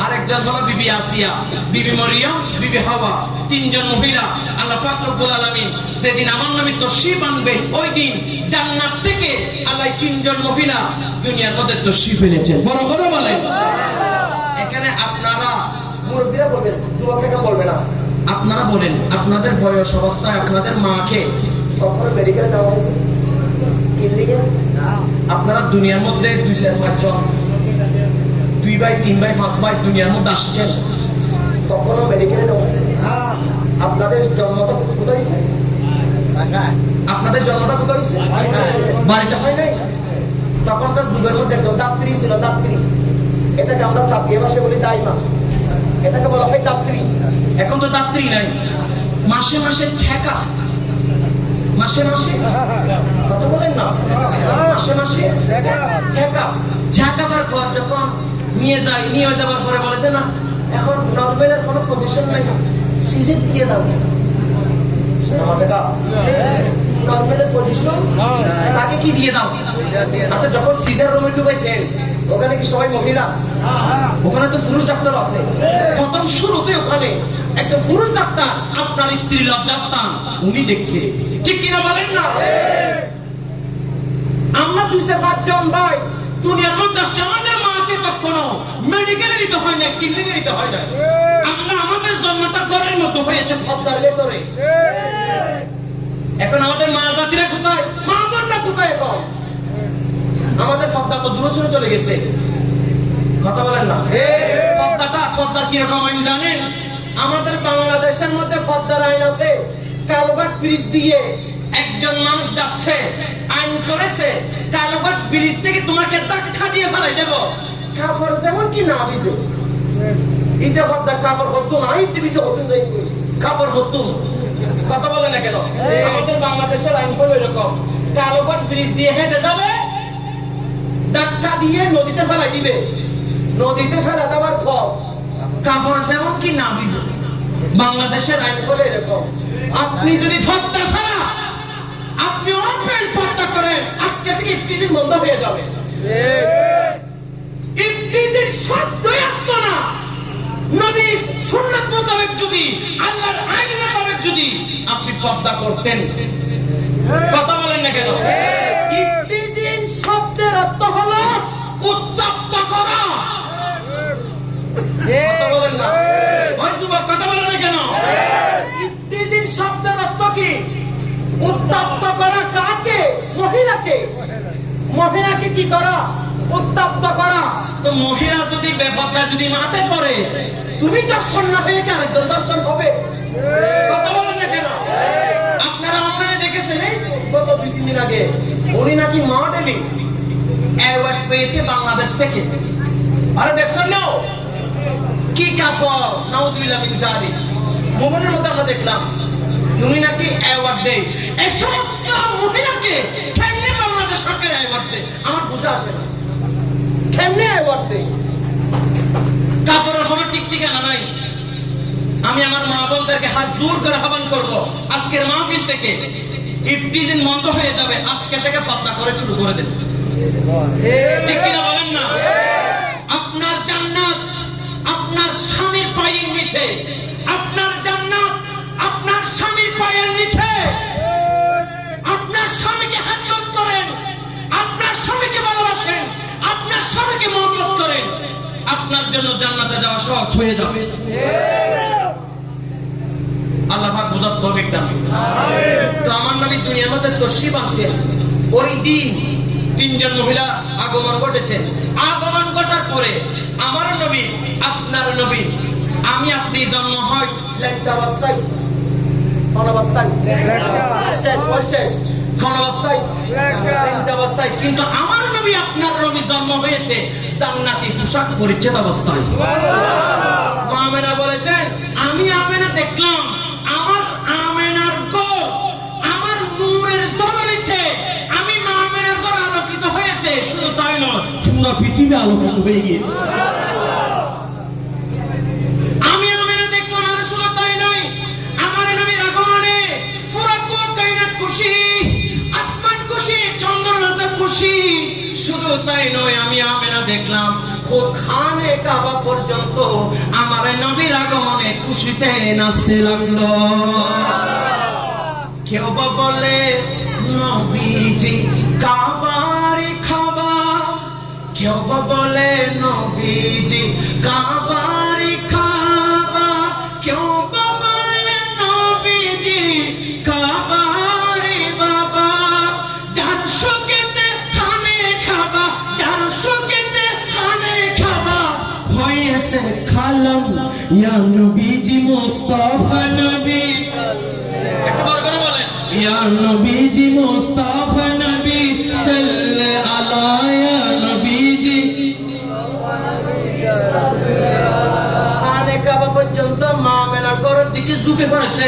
আরেকজন হলো বিবি আসিয়া, বিবি মরিয়ম, বিবি হাওয়া, 3 জন মহিলা। আল্লাহ পাক রব্বুল আলামিন যেদিন আমার নবী তশরীফ আনবে, ওই দিন জান্নাত থেকে আল্লাহ 3 জন মহিলা দুনিয়ার মধ্যে তশরীফ এনেছেন। বড় করে বলেন। এখানে আপনারা মুরব্বিরা বলবেন, যুবকরা বলবে না। আপনারা বলেন, আপনাদের বয়স অবস্থায় আপনাদের মাকে কখনো মেডিকেলে নেওয়া হয়েছে? আপনারা দুনিয়ার মধ্যে 2-4-5 জন, 2 ভাই 3 ভাই 5 ভাই দুনিয়ার মধ্যে আসছেন, কখনো মেডিকেলে নেওয়া হয়েছে? আপনাদের জন্মটা কোথায় হয়েছে? আপনাদের জন্মটা কোথায় হয়েছে? বাড়িটা হয় নাই? তখনকার যুগের মধ্যে একদম দাত্রী ছিল, দাত্রী। এটাকে আমরা চাপিয়ে বসে বলি দাইমা, এটাকে বলা হয় দাত্রী। এখন তো দাত্রী নাই, মাসে মাসে ছেকা, মাসে মাসে কথা বলেন না, মাসে মাসে ছেকা। ছেকাবার পর যখন নিয়ে যাবার পরে বলে যে না, এখন নর্মালের কোনো পজিশন নাই, সিজে দিয়ে দাও। নর্মালের পজিশন তাকে কি দিয়ে দাও? আচ্ছা, যখন সিজার রুমে ঢুকেছেন, ওখানে কি সবাই মহিলা? ওখানে তো পুরুষ ডাক্তার আছে। প্রথম শুরুতে ওখানে একটা পুরুষ ডাক্তার আপনার স্ত্রী লজ্জাস্থান উনি দেখছে, ঠিক কিনা বলেন না? আমরা 2-5 জন ভাই দুনিয়ার মধ্যে আসছে, আমাদের মাকে কখনো মেডিকেলে নিতে হয় না, ক্লিনিকে নিতে হয় না। আমরা আমাদের জন্মটা ঘরের মতো হয়েছে, পদ্মার ভেতরে। এখন আমাদের মা জাতিরা কোথায়? মা বোনরা কোথায়? এখন আমাদের পদ্মা তো দূরে সরে চলে গেছে। কথা বলেন না। পদ্মার কিরকম আমি জানেন? আমাদের বাংলাদেশের মধ্যে পদ্মার আইন আছে, কালুঘাট ব্রিজ দিয়ে একজন মানুষ যাচ্ছে, আইন করেছে কালুঘাট ব্রিজ থেকে তোমাকে ধাক্কা দিয়ে ফেলাই দেব। কাপড় যেমন কি না ভিজে, এটা পদ্মার কাপড় হতো না, ইতে ভিজে হতো যাই কাপড় হতো। কথা বলে না কেন? আমাদের বাংলাদেশের আইন হলো এরকম, কালুঘাট ব্রিজ দিয়ে হেঁটে যাবে, ধাক্কা দিয়ে নদীতে ফেলাই দিবে, নদীতে ফেলা দেওয়ার পর কাপড় যেমন কি না ভিজে। বাংলাদেশের আইন হলো এরকম, আপনি যদি পদ্মা ছাড়া আপনি ওপেন পদ্মা করেন, আজকে থেকে ইফতিজিং বন্ধ হয়ে যাবে। ইফতিজিং শব্দই আসতো না, নবীর সুন্নাত মোতাবেক যদি, আল্লাহর আইন মোতাবেক যদি আপনি পদ্মা করতেন। কথা বলেন না কেন? ইফতিজিং শব্দের অর্থ হলো উত্তপ্ত করা। কথা বলেন না ওই যুবক, কথা বলেন না কেন? ইফতিজিং শব্দের অর্থ কি? উত্তপ্ত করা। কাকে? মহিলাকে। মহিলাকে কি করা? উত্তপ্ত করা। তো মহিলা যদি বেপরদা যদি মাঠে পড়ে, তুমি দর্শন না হয়ে আরেকজন দর্শন হবে। কথা বলেন না কেন? আপনারা অনলাইনে দেখেছেন গত 2-3 দিন আগে উনি নাকি মডেলিং অ্যাওয়ার্ড পেয়েছে বাংলাদেশ থেকে। আরে দেখছেন না কি কাপড়, নাউজুবিল্লাহ মিন যালিক। মোবাইলের মধ্যে আমরা দেখলাম উনি নাকি অ্যাওয়ার্ড দেয়। এই সমস্ত মহিলাকে কেমনে বাংলাদেশ সরকার অ্যাওয়ার্ড দেয় আমার বোঝা আসে না। কেমনে অ্যাওয়ার্ড দেয়? কাপড়ের কোনো ঠিক ঠিকানা নাই। আমি আমার মা বোনদেরকে হাত জোর করে আহ্বান করবো, আজকের মাহফিল থেকে ইফতিজিং বন্ধ হয়ে যাবে, আজকে থেকে পদ্মা করে শুরু করে দেন। ঠিক কিনা বলেন না? আপনার জান্নাত আপনার স্বামীর পায়ের নিচে, আপনার জান্নাত আপনার স্বামীর পায়ের নিচে। আপনার স্বামীকে হাজত করেন, আপনার স্বামীকে ভালোবাসেন, আপনার স্বামীকে মহব্বত করেন, আপনার জন্য জান্নাতে যাওয়া সহজ হয়ে যাবে। আল্লাহ পাক বুঝাত তৌফিক দান করুন। তো আমার নবী দুনিয়ার মধ্যে তশরিফ আনছেন, ওই দিন 3 জন মহিলা আগমন ঘটেছে। আগমন ঘটার পরে আমার নবী, আপনার নবী, আমি আপনি জন্ম হয় লেখা অবস্থায়, কোন অবস্থায়? শেষ কোন অবস্থায়? লেখা অবস্থায়। কিন্তু আমার নবী, আপনার নবী জন্ম হয়েছে জান্নাতি পোশাক পরিচ্ছদ অবস্থায়। মা আমেনা বলেছেন, আমি আমেনা দেখলাম আমার আমেনার ঘর আমার নূরের ঝলমলিতে, আমি মা আমেনার ঘর আলোকিত হয়েছে। শুধু তাই নয়, পুরো পৃথিবী আলোকিত হয়ে গিয়েছে। আমি আমেনা দেখলাম, আর শুধু তাই নয়, আমার নবীর আগমনে পুরো কায়নাত খুশি, আসমান খুশি, চন্দ্রলতা খুশি। শুধু তাই নয়, আমি আমেনা দেখলাম খানে কাবা পর্যন্ত আমার নবীর আগমনে খুশিতে নাচতে লাগলো। কেউ বা বলে নবীজি কাবারে খাবা, কেউ বা বলে নবীজি কাবারে খাবা, কেউ বা বলে নবীজি কাবারে বাবা। যার শোকেতে খানে খাবা, যার শোকেতে খানে খাবা হয়েছে খালাম ইয়া নবীজি মুস্তাফা নবী। একটু বড় করে বলেন, ইয়া নবীজি মুস্তাফা নবী সাল্লাল্লাহু আলাইহি ইয়া নবীজি। খানে কাবা পর্যন্ত মা আমেনার ঘরের দিকে ঝুঁকে পড়েছে।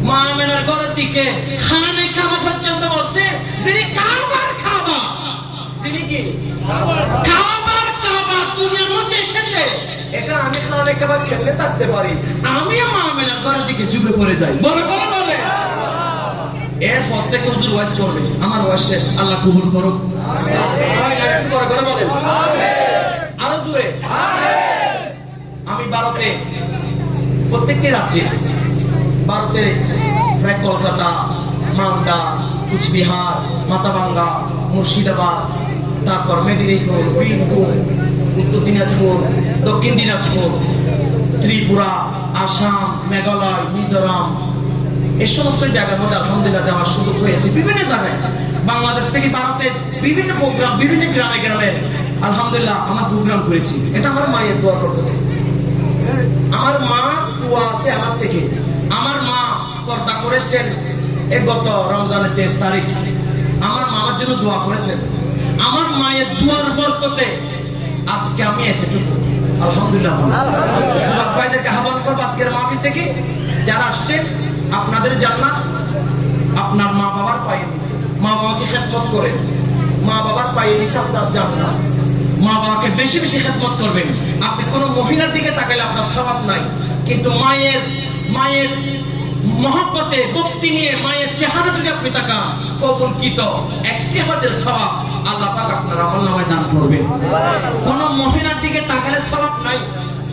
মা আমেনার ঘরের দিকে খানে কাবা পর্যন্ত বলছে, যিনি কাবার কাবা, যিনি কি কাবার কাবা দুনিয়ার মধ্যে এসেছে, এটা আমি খানে কাবা খেলতে থাকতে পারি, আমিও মা আমেনার ঘরের দিকে ঝুঁকে পড়ে যাই। বড় করে বলে এরপর থেকে হুজুর ওয়াজ করবে, আমার ওয়াজ শেষ, আল্লাহ কবুল করুক। বড় করে বলেন আরো জোরে। আমি ভারতে প্রত্যেকটি রাজ্যে, ভারতে প্রায় কলকাতা, মালদা, কুচবিহার, মাথাভাঙ্গা, মুর্শিদাবাদ, তারপর মেদিনীপুর, বীরভূম, উত্তর দিনাজপুর, দক্ষিণ দিনাজপুর, ত্রিপুরা, আসাম, মেঘালয়, মিজোরাম, এই সমস্ত জায়গার মধ্যে আলহামদুলিল্লাহ যাওয়ার সুযোগ হয়েছে। বিভিন্ন জায়গায় বাংলাদেশ থেকে ভারতের বিভিন্ন প্রোগ্রাম, বিভিন্ন গ্রামে গ্রামে আলহামদুলিল্লাহ আমার প্রোগ্রাম করেছি। এটা আমার মায়ের দোয়া করতে। আমার মা দোয়া আছে আমার থেকে। আমার মা পর্দা করেছেন এই গত রমজানের 23 তারিখ। আমার মামার জন্য দোয়া করেছেন। আমার মায়ের দোয়ার বরকতে আজকে আমি এতটুকু, আলহামদুলিল্লাহ। ভাইদেরকে আহ্বান করবো আজকের মাহফিল থেকে যারা আসছেন, আপনাদের জান্নাত আপনার মা বাবার পায়ে নিচ্ছে। মা বাবাকে খেদমত করেন, মা বাবার পায়ে নিচ্ছে আপনার জান্নাত। মা বাবাকে বেশি বেশি খেদমত করবেন। আপনি কোন মহিলার দিকে তাকালে আপনার স্বভাব নাই, কিন্তু মায়ের মহব্বতে ভক্তি নিয়ে মায়ের চেহারা যদি আপনি তাকান, কবুলকৃত একটি হজের স্বভাব আল্লাহ পাক আপনার আমলনামায় দান করবেন। কোন মহিলার দিকে তাকালে স্বভাব নাই,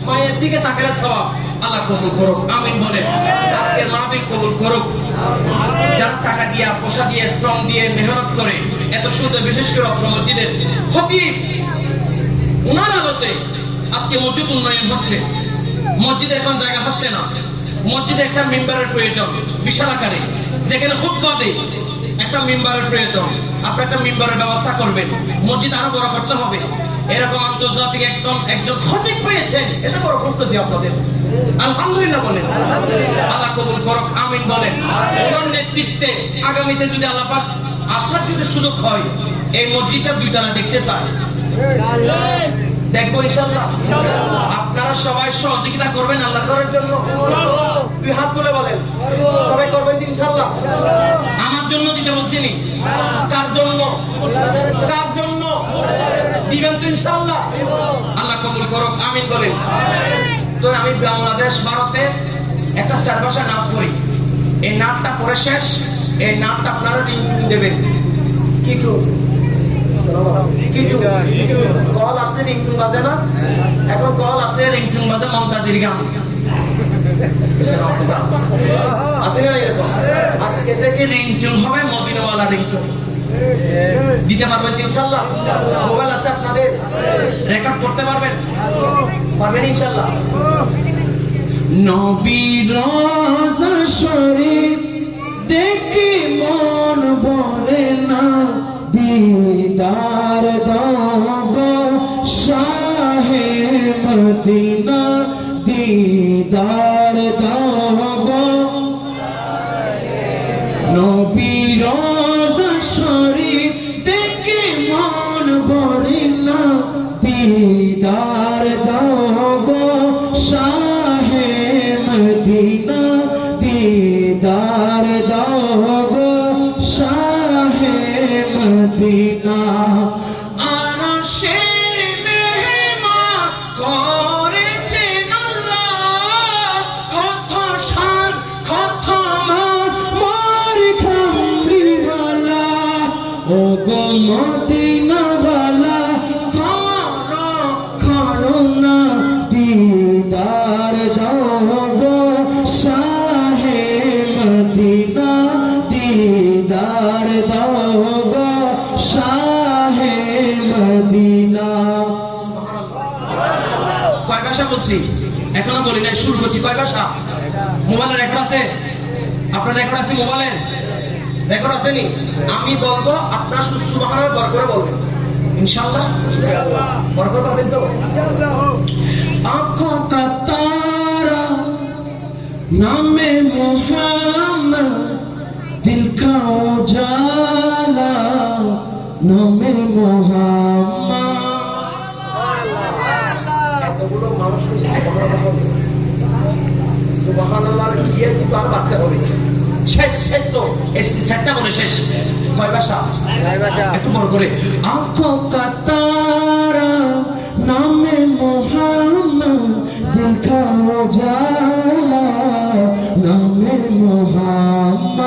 মায়ের দিকে তাকালে স্বভাব। আল্লাহ কবুল করুক, আমিন বলেন। আজকে মাহফিল কবুল করুক। যারা টাকা দিয়ে, পয়সা দিয়ে, শ্রম দিয়ে, মেহনত করে এত সুন্দর, বিশেষ করে অত্র মসজিদের খতিব, উনার আলোতে আজকে মসজিদ উন্নয়ন হচ্ছে। মসজিদে এখন জায়গা হচ্ছে না। মসজিদে একটা মেম্বারের প্রয়োজন বিশাল আকারে, যেখানে খুতবা দেয় একটা মেম্বারের প্রয়োজন। আপনি একটা মেম্বারের ব্যবস্থা করবেন, মসজিদ আরো বড় করতে হবে। এরকম আন্তর্জাতিক একজন খতিব পেয়েছেন, এটা বড় করতেছি আপনাদের। আলহামদুলিল্লাহ বলেন। আল্লাহ কবুল করুক, আমিন বলেন। ওনার নেতৃত্বে আগামীতে যদি আল্লাহ পাক আসার যদি সুযোগ হয়, এই মসজিদটা 2 তলা দেখতে চায়, দেখবো ইনশাআল্লাহ। আপনারা সবাই সহযোগিতা করবেন আল্লাহ করার জন্য। 2 হাত তুলে বলেন, সবাই করবেন ইনশাআল্লাহ। আমার জন্য দিতে বলছিনি, কার জন্য? কার জন্য দিবেন তো ইনশাআল্লাহ। আল্লাহ কবুল করুক, আমিন বলেন। তো আমি বাংলাদেশ ভারতে একটা 4 ভাষা নাম করি। এই নামটা পড়ে শেষ, এই নামটা আপনারা দেবেন। কিছু কল আসলে রিংটুন বাজে না, এখন কল আসলে রিংটুন বাজে মমতাজের গান। আছে না এরকম? আজকে থেকে রিংটুন হবে মদিনাওয়ালা রিংটুন। দিতে পারবেন ইনশাআল্লাহ? মোবাইল আছে আপনাদের? রেকর্ড করতে পারবেন ইনশাআল্লাহ? নবীর রওজা শরীফ দেখি মন ভরে না, दीदार दो शाहे मदीना, दीदार दो नबी रोज़ा शरीफ देखे मन भरे ना, दीदार दो शाहे मदीना, दीदार दो মদিনা। আরশের মেহমান করেছেন আল্লাহ, কত শান কত মান মোর কামলিওয়ালা। ও গো মদিনাওয়ালা করুণা, দিদার দাও গো শাহে মদিনা, দিদার দাও গো শাহে মদিনা। কয় ভাষা বলছি? এখনো বলি নাই, শুরু করছি। কয় ভাষা? মোবাইলে রেকর্ড আছে? আপনার রেকর্ড আছে? মোবাইলে রেকর্ড আছে নি? আমি বলবো, আপনার শুধু সুবহানাল্লাহ বড় করে বলবেন ইনশাআল্লাহ। বড় করে বলবেন তো? आँखों का तारा नामे मोहम्मद, दिल का उजाला नामे मोहम्मद। এতগুলো মানুষ সুবহানাল্লাহ গিয়ে তো আর বাড়তে হবে। শেষ তো সেটটা বলে শেষ। কয় ভাষা? একটু বড় করে। आँखों का तारा नामे मोहम्मद, दिल का उजाला नामे मोहम्मद।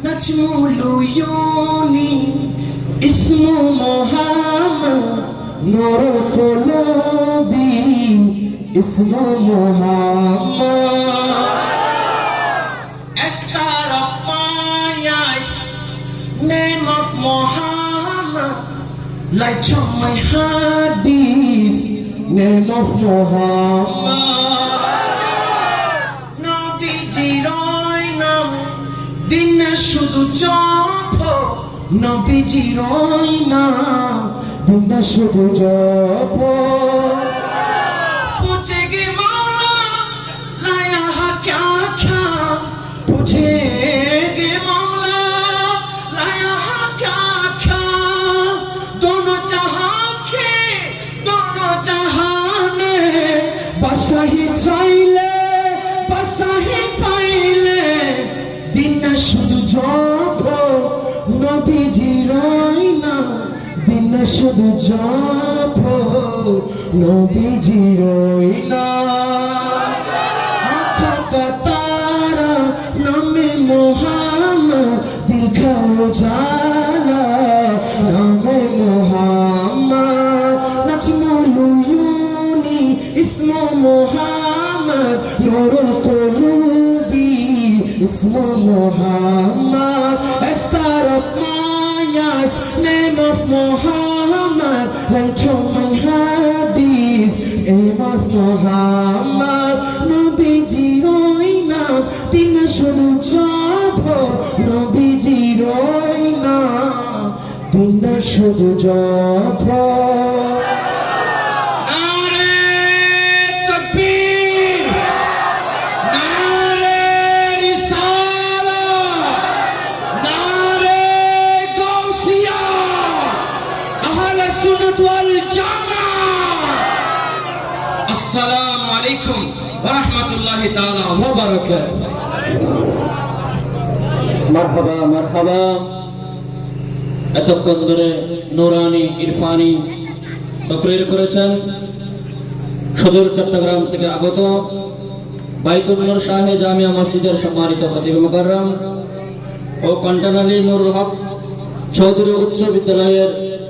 नजमुल उयूनी इस्मु मोहम्मद, नूर कुलूबी इस्मु Muhammad. Star of my eyes, name of Muhammad, light on my heart beats, name of Muhammad. Nabiji roi nam dinna shudhu jopo, Nabiji roi nam dinna shudhu jopo। চাইলে বাসাহে পাইলে দিন না শুধু জপ নবীজির না দিন না শুধু জপ নবীজির না আঁখা কা তারা নামে মোহাম্মদ দিল কা উজালা নামে Mohammad Nazmul উয়ুনি ইসমু Mohammad Nurul কুলুবি ইসমু Mohammad star of my eyes name of Muhammad light of my hadith name of Muhammad নবীজি ওই না দিন শুধু জপ নবীজি ওই না দিন শুধু জপ নারে তাকবীর নারে রিসালাত নারে গাউসিয়া আহলে সুন্নাত ওয়াল জামাত আসসালামু আলাইকুম ওয়া রাহমাতুল্লাহি তাআলা ওয়া বারাকাতুহু মারহাবা মারহাবা। এতক্ষণ ধরে নুরানি ইরফানি তকরীর করেছেন সদর চট্টগ্রাম থেকে আগত বাইতুল নূর শাহে জামিয়া মসজিদের সম্মানিত খতিব মুকাররম ও কন্টানালী নুরুল হক চৌধুরী উচ্চ বিদ্যালয়ের